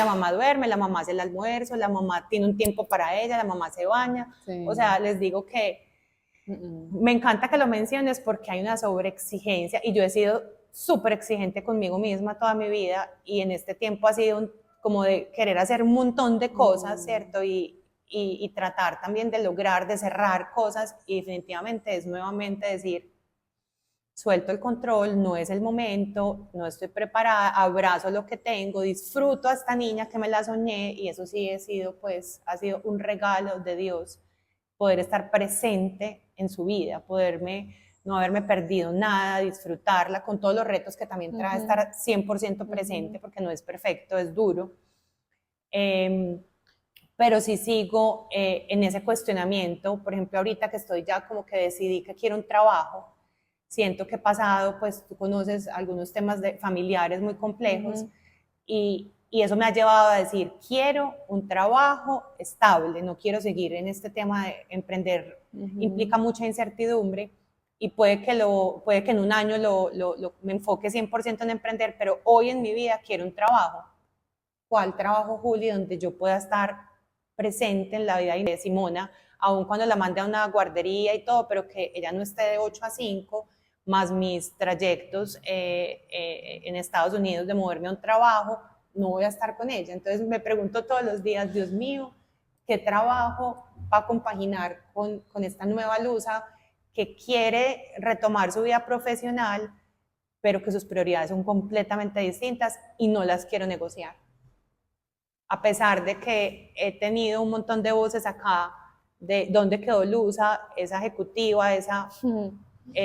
B: la mamá hace el almuerzo, la mamá tiene un tiempo para ella, la mamá se baña. Sí. O sea, les digo que me encanta que lo menciones porque hay una sobreexigencia y yo he sido súper exigente conmigo misma toda mi vida y en este tiempo ha sido como de querer hacer un montón de cosas, ¿cierto? Y tratar también de lograr, de cerrar cosas y definitivamente es nuevamente decir, suelto el control, no es el momento, no estoy preparada, abrazo lo que tengo, disfruto a esta niña que me la soñé y eso sí ha sido un regalo de Dios, poder estar presente en su vida, no haberme perdido nada, disfrutarla con todos los retos que también trae estar 100% presente, porque no es perfecto, es duro. Pero sí sigo en ese cuestionamiento, por ejemplo, ahorita que estoy ya como que decidí que quiero un trabajo, siento que he pasado, pues tú conoces algunos temas familiares muy complejos y eso me ha llevado a decir, quiero un trabajo estable, no quiero seguir en este tema de emprender, implica mucha incertidumbre y puede que en un año me enfoque 100% en emprender, pero hoy en mi vida quiero un trabajo. ¿Cuál trabajo, Juli, donde yo pueda estar presente en la vida de Simona, aun cuando la mande a una guardería y todo, pero que ella no esté de 8 a 5, más mis trayectos en Estados Unidos de moverme a un trabajo, no voy a estar con ella. Entonces me pregunto todos los días, Dios mío, ¿qué trabajo va a compaginar con esta nueva Luza que quiere retomar su vida profesional, pero que sus prioridades son completamente distintas y no las quiero negociar? A pesar de que he tenido un montón de voces acá de dónde quedó Luza, esa ejecutiva, esa...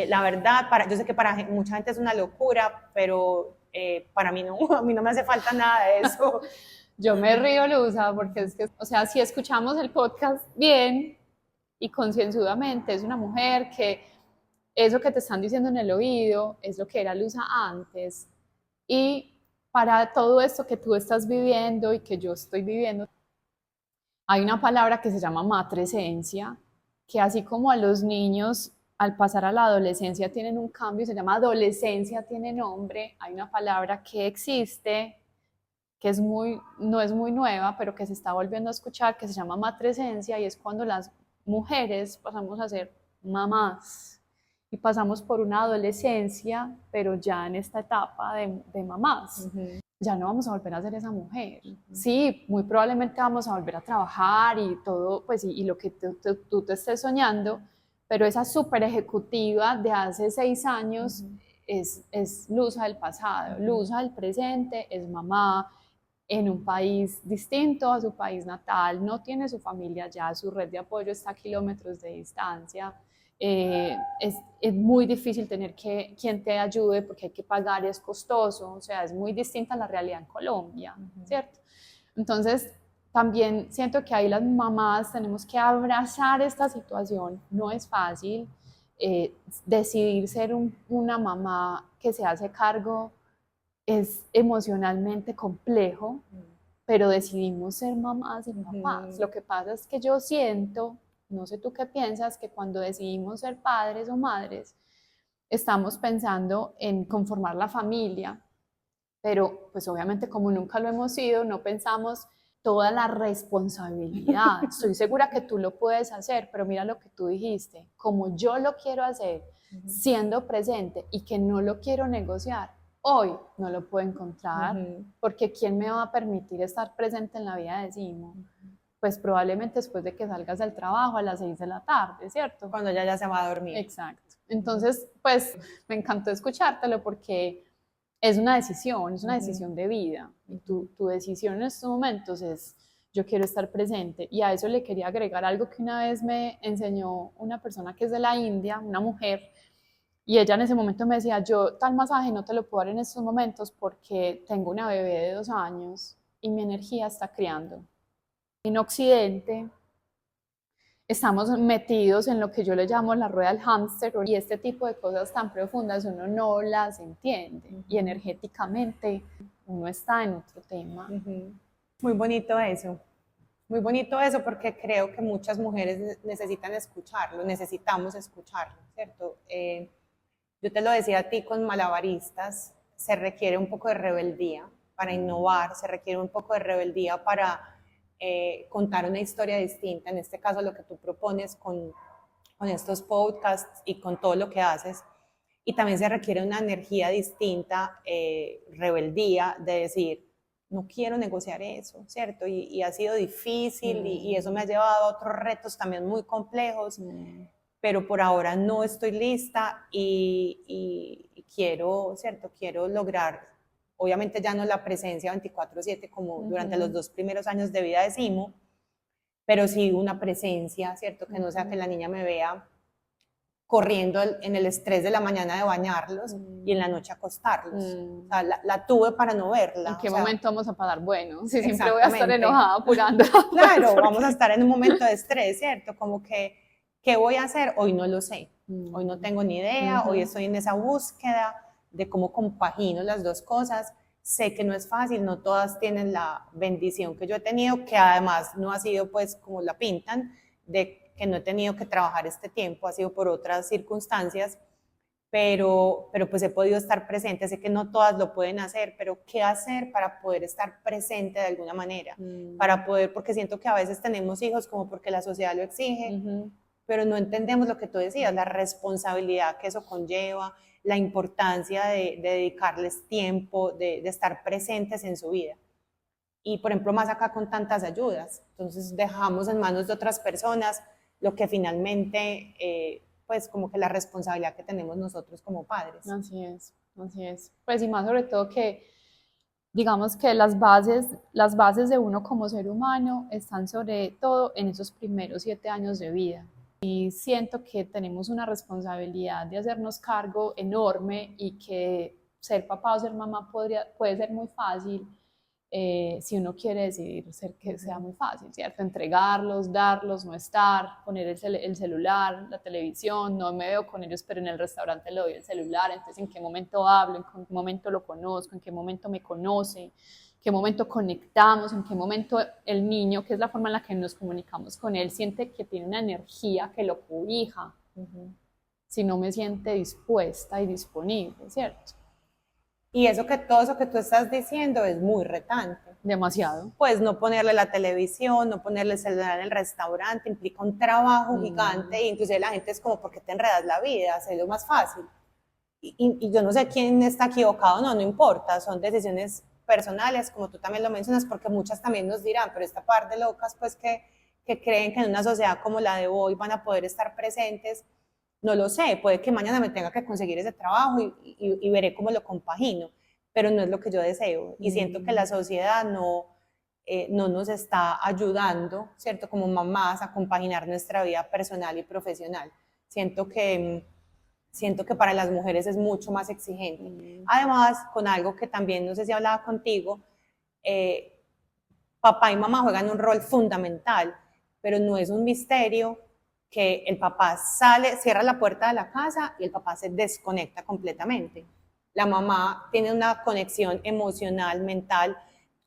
B: la verdad, yo sé que para mucha gente es una locura, pero para mí no, a mí no me hace falta nada de eso.
A: Yo me río, Luza, porque es que, o sea, si escuchamos el podcast bien y concienzudamente, es una mujer que eso que te están diciendo en el oído es lo que era Luza antes. Y para todo esto que tú estás viviendo y que yo estoy viviendo, hay una palabra que se llama matresencia, que así como a los niños al pasar a la adolescencia tienen un cambio, se llama adolescencia, tiene nombre, hay una palabra que existe, que no es muy nueva, pero que se está volviendo a escuchar, que se llama matresencia, y es cuando las mujeres pasamos a ser mamás y pasamos por una adolescencia, pero ya en esta etapa de mamás. Ya no vamos a volver a ser esa mujer. Sí, muy probablemente vamos a volver a trabajar y todo, pues, y lo que tú te estés soñando, pero esa super ejecutiva de hace 6 años es Luza del pasado. Luza del presente es mamá en un país distinto a su país natal, no tiene su familia ya, su red de apoyo está a kilómetros de distancia. Es muy difícil tener quien te ayude porque hay que pagar, es costoso, o sea, es muy distinta a la realidad en Colombia, ¿cierto? Entonces, también siento que ahí las mamás tenemos que abrazar esta situación, no es fácil decidir ser una mamá que se hace cargo, es emocionalmente complejo, pero decidimos ser mamás y papás. Lo que pasa es que yo siento, no sé tú qué piensas, que cuando decidimos ser padres o madres, estamos pensando en conformar la familia, pero pues obviamente como nunca lo hemos sido, no pensamos toda la responsabilidad. Estoy segura que tú lo puedes hacer, pero mira lo que tú dijiste, como yo lo quiero hacer, siendo presente y que no lo quiero negociar, hoy no lo puedo encontrar, porque ¿quién me va a permitir estar presente en la vida de Simo? Pues probablemente después de que salgas del trabajo a las 6 de la tarde, ¿cierto?
B: Cuando ella ya se va a dormir.
A: Exacto. Entonces, pues me encantó escuchártelo porque es una decisión de vida. Y tu decisión en estos momentos es, yo quiero estar presente. Y a eso le quería agregar algo que una vez me enseñó una persona que es de la India, una mujer, y ella en ese momento me decía, yo tal masaje no te lo puedo dar en estos momentos porque tengo una bebé de 2 años y mi energía está criando. En Occidente estamos metidos en lo que yo le llamo la rueda del hámster, y este tipo de cosas tan profundas uno no las entiende y energéticamente uno está en otro tema.
B: Muy bonito eso. Muy bonito eso porque creo que muchas mujeres necesitan escucharlo, necesitamos escucharlo, ¿cierto? Yo te lo decía a ti con malabaristas, se requiere un poco de rebeldía para innovar, se requiere un poco de rebeldía para contar una historia distinta, en este caso lo que tú propones con estos podcasts y con todo lo que haces. Y también se requiere una energía distinta, rebeldía, de decir, no quiero negociar eso, ¿cierto? Y ha sido difícil y eso me ha llevado a otros retos también muy complejos, pero por ahora no estoy lista y quiero, ¿cierto? Quiero lograr, obviamente ya no la presencia 24/7 como durante los 2 primeros años de vida de Simo, pero sí una presencia, ¿cierto? Que no sea que la niña me vea corriendo en el estrés de la mañana de bañarlos y en la noche acostarlos. O sea, la tuve para no verla.
A: ¿En qué momento vamos a pagar? Bueno, si siempre voy a estar enojada apurando.
B: Claro, vamos a estar en un momento de estrés, ¿cierto? Como que, ¿qué voy a hacer? Hoy no lo sé, hoy no tengo ni idea, hoy estoy en esa búsqueda de cómo compagino las dos cosas. Sé que no es fácil, no todas tienen la bendición que yo he tenido, que además no ha sido pues como la pintan, de que no he tenido que trabajar este tiempo, ha sido por otras circunstancias, pero pues he podido estar presente. Sé que no todas lo pueden hacer, pero ¿qué hacer para poder estar presente de alguna manera? Para poder, porque siento que a veces tenemos hijos como porque la sociedad lo exige, pero no entendemos lo que tú decías, la responsabilidad que eso conlleva, la importancia de dedicarles tiempo, de estar presentes en su vida. y por ejemplo más acá con tantas ayudas. Entonces dejamos en manos de otras personas lo que finalmente, pues como que la responsabilidad que tenemos nosotros como padres.
A: Así es, así es. Pues y más sobre todo que digamos que las bases de uno como ser humano están sobre todo en esos primeros 7 años de vida. Y siento que tenemos una responsabilidad de hacernos cargo enorme y que ser papá o ser mamá puede ser muy fácil si uno quiere decidir que sea muy fácil, ¿cierto? Entregarlos, darlos, no estar, poner el celular, la televisión, no me veo con ellos, pero en el restaurante le doy el celular, entonces en qué momento hablo, en qué momento lo conozco, en qué momento me conoce, en qué momento conectamos, en qué momento el niño, que es la forma en la que nos comunicamos con él, siente que tiene una energía que lo cobija, si no me siente dispuesta y disponible, ¿cierto?
B: Y todo eso que tú estás diciendo es muy retante.
A: Demasiado.
B: Pues no ponerle la televisión, no ponerle el celular en el restaurante, implica un trabajo gigante, y inclusive la gente es como, ¿por qué te enredas la vida? Hazlo más fácil. Y yo no sé quién está equivocado, no importa, son decisiones personales, como tú también lo mencionas, porque muchas también nos dirán, pero esta par de locas, pues que creen que en una sociedad como la de hoy van a poder estar presentes. No lo sé, puede que mañana me tenga que conseguir ese trabajo y veré cómo lo compagino, pero no es lo que yo deseo. Y siento que la sociedad no nos está ayudando, ¿cierto? Como mamás a compaginar nuestra vida personal y profesional. Siento que para las mujeres es mucho más exigente. Además, con algo que también, no sé si hablaba contigo, papá y mamá juegan un rol fundamental, pero no es un misterio que el papá sale, cierra la puerta de la casa y el papá se desconecta completamente. La mamá tiene una conexión emocional, mental,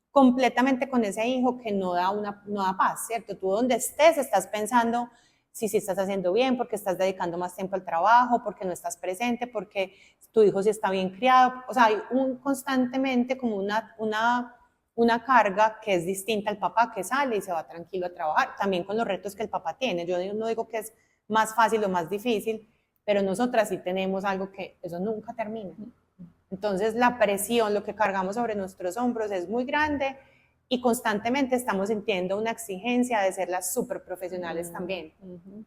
B: completamente con ese hijo que no da paz, ¿cierto? Tú donde estés estás pensando si estás haciendo bien, porque estás dedicando más tiempo al trabajo, porque no estás presente, porque tu hijo sí está bien criado. O sea, hay constantemente como una carga que es distinta al papá que sale y se va tranquilo a trabajar, también con los retos que el papá tiene. Yo no digo que es más fácil o más difícil, pero nosotras sí tenemos algo que eso nunca termina. Entonces la presión, lo que cargamos sobre nuestros hombros es muy grande y constantemente estamos sintiendo una exigencia de ser las súper profesionales también.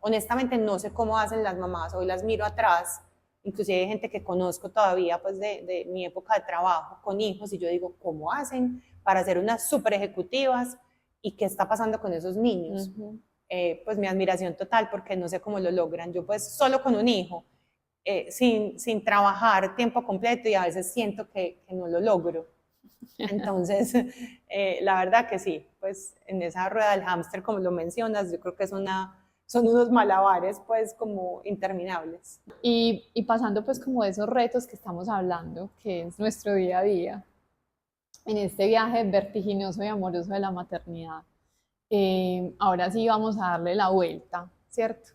B: Honestamente no sé cómo hacen las mamás, hoy las miro atrás, inclusive hay gente que conozco todavía pues de mi época de trabajo con hijos y yo digo, ¿cómo hacen para ser unas súper ejecutivas? ¿Y qué está pasando con esos niños? Pues mi admiración total porque no sé cómo lo logran. Yo pues solo con un hijo, sin trabajar tiempo completo y a veces siento que no lo logro. Entonces, la verdad que sí, pues en esa rueda del hámster, como lo mencionas, yo creo que son unos malabares pues como interminables.
A: Y pasando pues como de esos retos que estamos hablando, que es nuestro día a día, en este viaje vertiginoso y amoroso de la maternidad, ahora sí vamos a darle la vuelta, ¿cierto?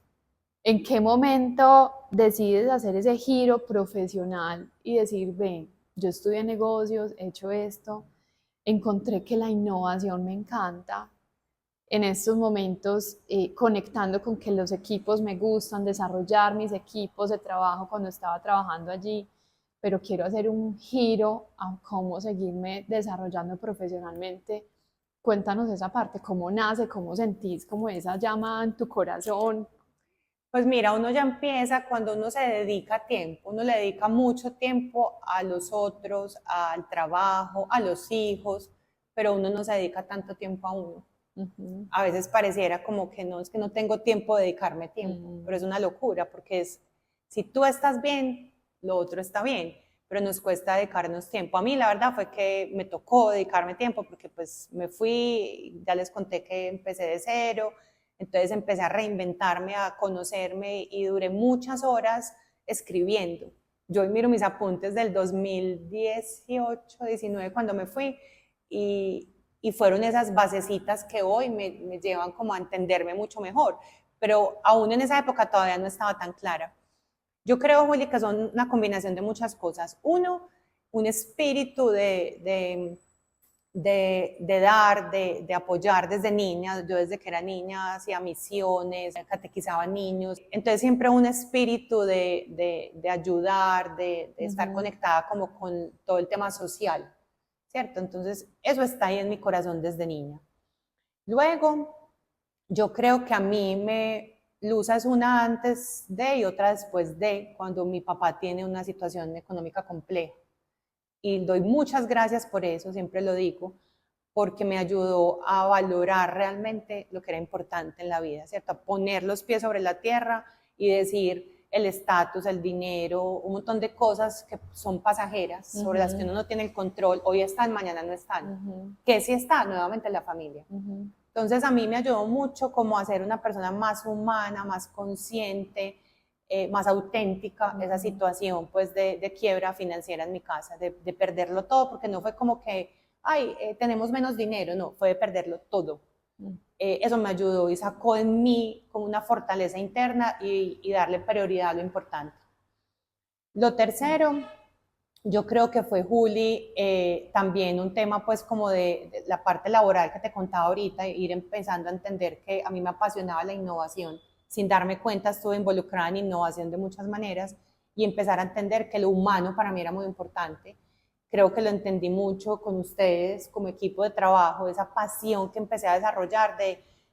A: ¿En qué momento decides hacer ese giro profesional y decir, ven, yo estudié negocios, he hecho esto, encontré que la innovación me encanta, en estos momentos conectando con que los equipos me gustan, desarrollar mis equipos de trabajo cuando estaba trabajando allí, pero quiero hacer un giro a cómo seguirme desarrollando profesionalmente? Cuéntanos esa parte, cómo nace, cómo sentís como esa llama en tu corazón.
B: Pues mira, uno ya empieza cuando uno se dedica tiempo, uno le dedica mucho tiempo a los otros, al trabajo, a los hijos, pero uno no se dedica tanto tiempo a uno. A veces pareciera como que no, es que no tengo tiempo de dedicarme tiempo, pero es una locura porque si tú estás bien, lo otro está bien, pero nos cuesta dedicarnos tiempo. A mí la verdad fue que me tocó dedicarme tiempo porque pues me fui, ya les conté que empecé de cero, entonces empecé a reinventarme, a conocerme y duré muchas horas escribiendo. Yo hoy miro mis apuntes del 2018, 19 cuando me fui y fueron esas basecitas que hoy me llevan como a entenderme mucho mejor, pero aún en esa época todavía no estaba tan clara. Yo creo, Juli, que son una combinación de muchas cosas. Uno, un espíritu de dar, de apoyar desde niña. Yo desde que era niña hacía misiones, catequizaba niños. Entonces siempre un espíritu de ayudar, de estar conectada como con todo el tema social. ¿cierto? Entonces, eso está ahí en mi corazón desde niña. Luego, yo creo que a mí Lusa es una antes de y otra después de, cuando mi papá tiene una situación económica compleja. Y doy muchas gracias por eso, siempre lo digo, porque me ayudó a valorar realmente lo que era importante en la vida, ¿cierto? A poner los pies sobre la tierra y decir el estatus, el dinero, un montón de cosas que son pasajeras, sobre las que uno no tiene el control, hoy están, mañana no están. ¿Qué sí está? Nuevamente la familia. Entonces a mí me ayudó mucho como a ser una persona más humana, más consciente, más auténtica, esa situación pues de quiebra financiera en mi casa, de perderlo todo, porque no fue como que, ay, tenemos menos dinero, no, fue de perderlo todo. Eso me ayudó y sacó en mí como una fortaleza interna y darle prioridad a lo importante. Lo tercero, yo creo que fue Juli, también un tema pues como de la parte laboral que te contaba ahorita, ir empezando a entender que a mí me apasionaba la innovación. Sin darme cuenta estuve involucrada en innovación de muchas maneras y empezar a entender que lo humano para mí era muy importante. Creo que lo entendí mucho con ustedes como equipo de trabajo, esa pasión que empecé a desarrollar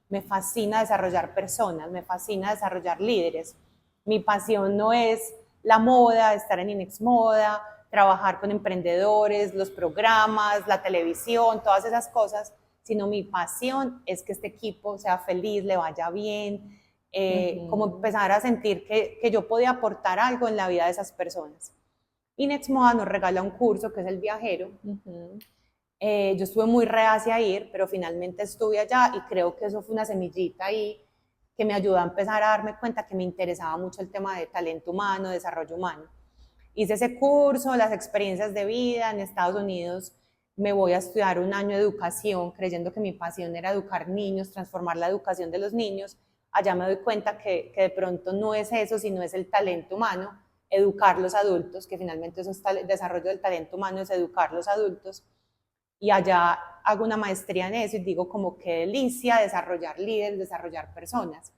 B: me fascina desarrollar personas, me fascina desarrollar líderes. Mi pasión no es la moda, estar en Inex Moda, trabajar con emprendedores, los programas, la televisión, todas esas cosas, sino mi pasión es que este equipo sea feliz, le vaya bien, como empezar a sentir que yo podía aportar algo en la vida de esas personas. Inex Moda nos regala un curso que es el viajero. Yo estuve muy reacia a ir, pero finalmente estuve allá y creo que eso fue una semillita ahí que me ayudó a empezar a darme cuenta que me interesaba mucho el tema de talento humano, desarrollo humano. Hice ese curso, las experiencias de vida en Estados Unidos. Me voy a estudiar un año de educación, creyendo que mi pasión era educar niños, transformar la educación de los niños. Allá me doy cuenta que de pronto no es eso, sino es el talento humano, educar los adultos, que finalmente eso es el desarrollo del talento humano, es educar los adultos. Y allá hago una maestría en eso y digo como qué delicia desarrollar líderes, desarrollar personas.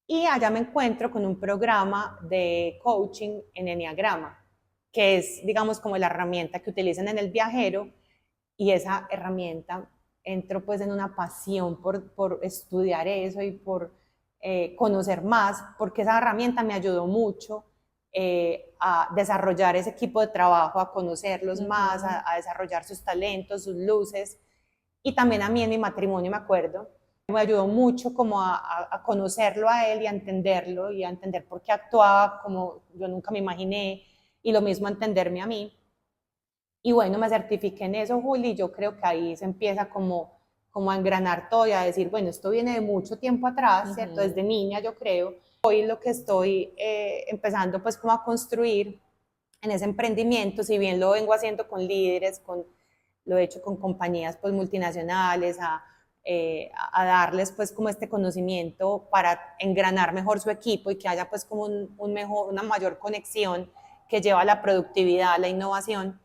B: Y allá me encuentro con un programa de coaching en Enneagrama, que es, digamos, como la herramienta que utilizan en el viajero, y esa herramienta entro pues en una pasión por estudiar eso y por conocer más, porque esa herramienta me ayudó mucho a desarrollar ese equipo de trabajo, a conocerlos más, a desarrollar sus talentos, sus luces, y también a mí en mi matrimonio me acuerdo, me ayudó mucho como a conocerlo a él y a entenderlo y a entender por qué actuaba como yo nunca me imaginé, y lo mismo a entenderme a mí. Y bueno, me certifiqué en eso, Juli, y yo creo que ahí se empieza como a engranar todo y a decir, bueno, esto viene de mucho tiempo atrás, ¿cierto? Desde niña yo creo. Hoy lo que estoy empezando pues como a construir en ese emprendimiento, si bien lo vengo haciendo con líderes, lo he hecho con compañías pues multinacionales, a darles pues como este conocimiento para engranar mejor su equipo y que haya pues como una mayor conexión que lleva a la productividad, a la innovación.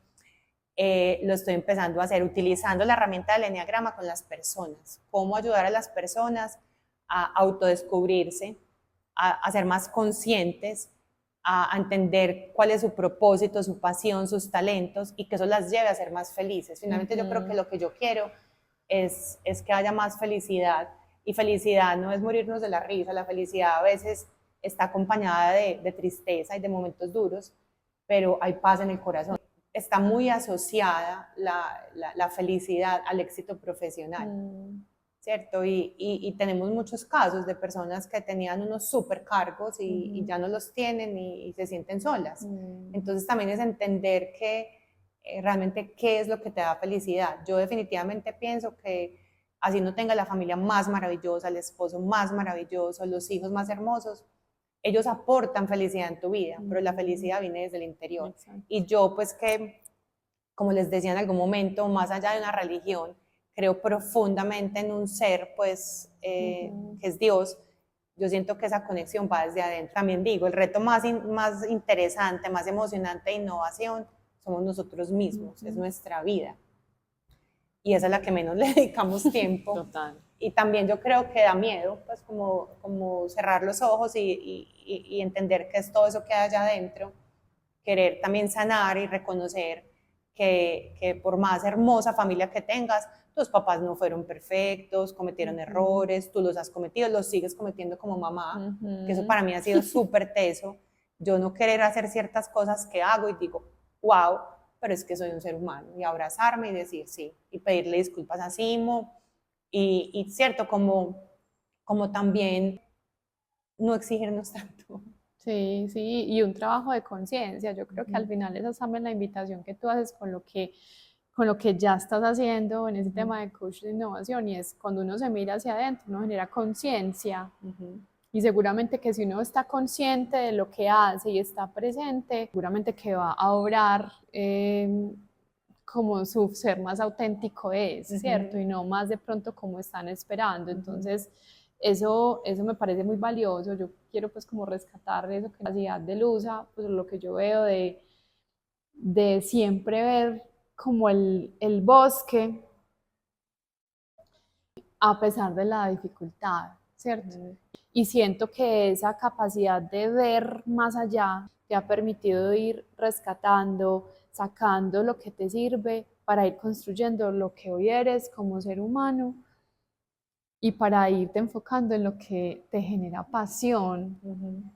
B: Lo estoy empezando a hacer utilizando la herramienta del Enneagrama con las personas. Cómo ayudar a las personas a autodescubrirse, a ser más conscientes, a entender cuál es su propósito, su pasión, sus talentos, y que eso las lleve a ser más felices. Finalmente yo creo que lo que yo quiero es que haya más felicidad, y felicidad no es morirnos de la risa, la felicidad a veces está acompañada de tristeza y de momentos duros, pero hay paz en el corazón. Está muy asociada la felicidad al éxito profesional, ¿cierto? Y tenemos muchos casos de personas que tenían unos supercargos y ya no los tienen y se sienten solas. Entonces también es entender que realmente qué es lo que te da felicidad. Yo definitivamente pienso que así no tenga la familia más maravillosa, el esposo más maravilloso, los hijos más hermosos, ellos aportan felicidad en tu vida, pero la felicidad viene desde el interior. Exacto. Y yo pues que, como les decía en algún momento, más allá de una religión, creo profundamente en un ser pues que es Dios. Yo siento que esa conexión va desde adentro. También digo, el reto más interesante, más emocionante de innovación somos nosotros mismos, es nuestra vida. Y esa es la que menos le dedicamos tiempo.
A: Total.
B: Y también yo creo que da miedo, pues como cerrar los ojos y entender que es todo eso que hay allá adentro, querer también sanar y reconocer que por más hermosa familia que tengas, tus papás no fueron perfectos, cometieron errores, tú los has cometido, los sigues cometiendo como mamá, que eso para mí ha sido súper teso, yo no querer hacer ciertas cosas que hago y digo, wow, pero es que soy un ser humano, y abrazarme y decir sí, y pedirle disculpas a Simo, y cierto, como también no exigirnos tanto.
A: Sí, sí, y un trabajo de conciencia. Yo creo que al final esa es también la invitación que tú haces con lo que ya estás haciendo en ese tema de coach de innovación, y es cuando uno se mira hacia adentro, uno genera conciencia. Y seguramente que si uno está consciente de lo que hace y está presente, seguramente que va a obrar como su ser más auténtico es, ¿cierto? Y no más de pronto como están esperando. Entonces, eso me parece muy valioso. Yo quiero pues como rescatar eso, que la ciudad de Lusa, pues lo que yo veo de siempre ver como el bosque a pesar de la dificultad, ¿cierto? Y siento que esa capacidad de ver más allá te ha permitido ir rescatando, sacando lo que te sirve para ir construyendo lo que hoy eres como ser humano y para irte enfocando en lo que te genera pasión,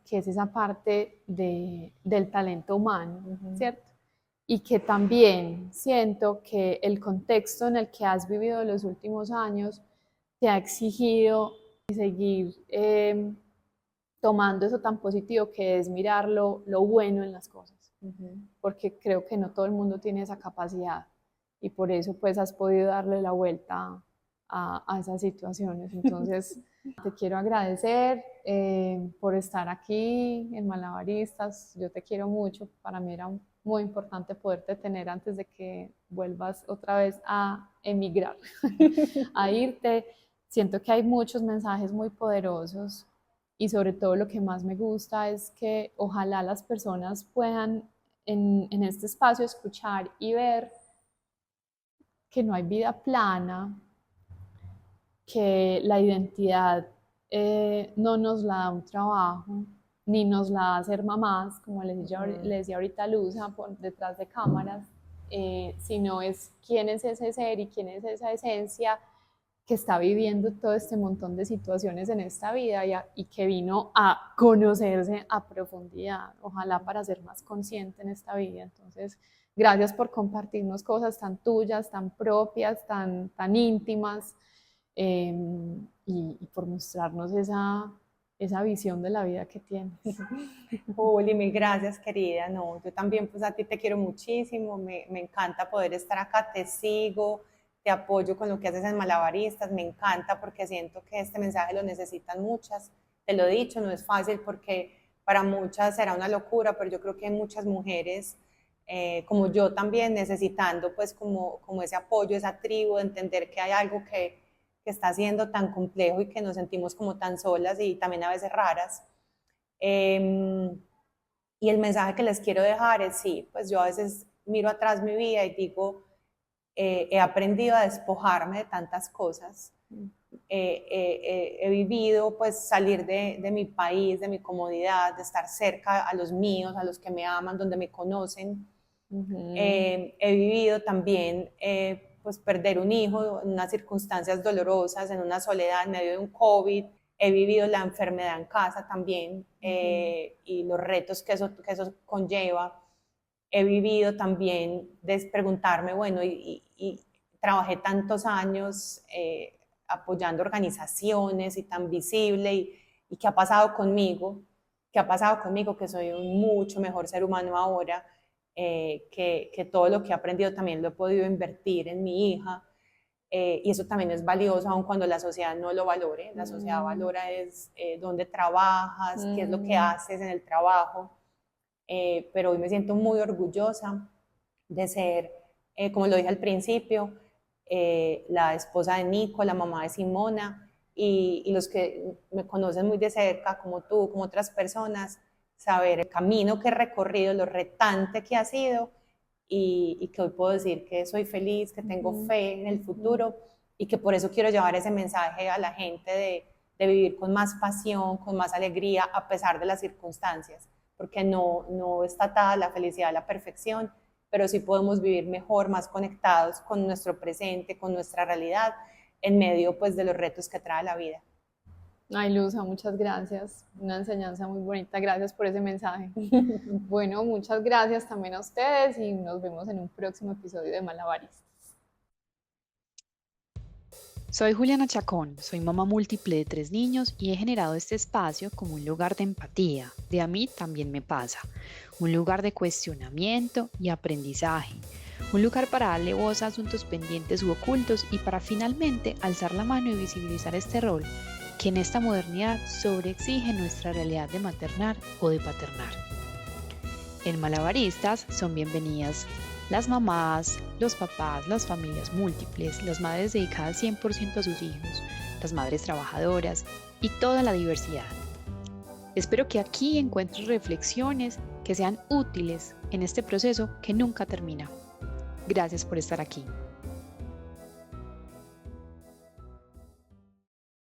A: que es esa parte del talento humano, ¿cierto? Y que también siento que el contexto en el que has vivido los últimos años te ha exigido seguir tomando eso tan positivo que es mirar lo bueno en las cosas, porque creo que no todo el mundo tiene esa capacidad y por eso pues has podido darle la vuelta a esas situaciones. Entonces te quiero agradecer por estar aquí en Malabaristas. Yo te quiero mucho, para mí era muy importante poderte tener antes de que vuelvas otra vez a emigrar, a irte. Siento que hay muchos mensajes muy poderosos y sobre todo lo que más me gusta es que ojalá las personas puedan en este espacio escuchar y ver que no hay vida plana, que la identidad no nos la da un trabajo, ni nos la da ser mamás, como le decía ahorita Luza, por detrás de cámaras, sino es quién es ese ser y quién es esa esencia que está viviendo todo este montón de situaciones en esta vida y que vino a conocerse a profundidad, ojalá para ser más consciente en esta vida. Entonces, gracias por compartirnos cosas tan tuyas, tan propias, tan íntimas, y por mostrarnos esa visión de la vida que tienes.
B: Juli, mil gracias, querida. No, yo también, pues a ti te quiero muchísimo. Me encanta poder estar acá, te sigo, te apoyo con lo que haces en Malabaristas. Me encanta porque siento que este mensaje lo necesitan muchas. Te lo he dicho, no es fácil porque para muchas será una locura, pero yo creo que hay muchas mujeres como yo también necesitando pues como ese apoyo, esa tribu, de entender que hay algo que está siendo tan complejo y que nos sentimos como tan solas y también a veces raras. Y el mensaje que les quiero dejar es, sí, pues yo a veces miro atrás mi vida y digo, he aprendido a despojarme de tantas cosas, he vivido pues salir de mi país, de mi comodidad, de estar cerca a los míos, a los que me aman, donde me conocen. He vivido también pues perder un hijo en unas circunstancias dolorosas, en una soledad, en medio de un COVID. He vivido la enfermedad en casa también y los retos que eso conlleva. He vivido también de preguntarme, bueno, y trabajé tantos años apoyando organizaciones y tan visible, y ¿qué ha pasado conmigo? ¿Qué ha pasado conmigo? Que soy un mucho mejor ser humano ahora, que todo lo que he aprendido también lo he podido invertir en mi hija. Y eso también es valioso, aun cuando la sociedad no lo valore. La sociedad valora es dónde trabajas, qué es lo que haces en el trabajo. Pero hoy me siento muy orgullosa de ser, como lo dije al principio, la esposa de Nico, la mamá de Simona, y los que me conocen muy de cerca, como tú, como otras personas, saber el camino que he recorrido, lo retante que ha sido, y que hoy puedo decir que soy feliz, que tengo fe en el futuro, y que por eso quiero llevar ese mensaje a la gente de vivir con más pasión, con más alegría, a pesar de las circunstancias, porque no está atada la felicidad a la perfección, pero sí podemos vivir mejor, más conectados con nuestro presente, con nuestra realidad, en medio pues de los retos que trae la vida.
A: Ay, Luza, muchas gracias. Una enseñanza muy bonita. Gracias por ese mensaje. Bueno, muchas gracias también a ustedes y nos vemos en un próximo episodio de Malabaristas.
C: Soy Juliana Chacón, soy mamá múltiple de 3 niños y he generado este espacio como un lugar de empatía, de a mí también me pasa, un lugar de cuestionamiento y aprendizaje, un lugar para darle voz a asuntos pendientes u ocultos y para finalmente alzar la mano y visibilizar este rol que en esta modernidad sobreexige nuestra realidad de maternar o de paternar. En Malabaristas son bienvenidas las mamás, los papás, las familias múltiples, las madres dedicadas 100% a sus hijos, las madres trabajadoras y toda la diversidad. Espero que aquí encuentres reflexiones que sean útiles en este proceso que nunca termina. Gracias por estar aquí.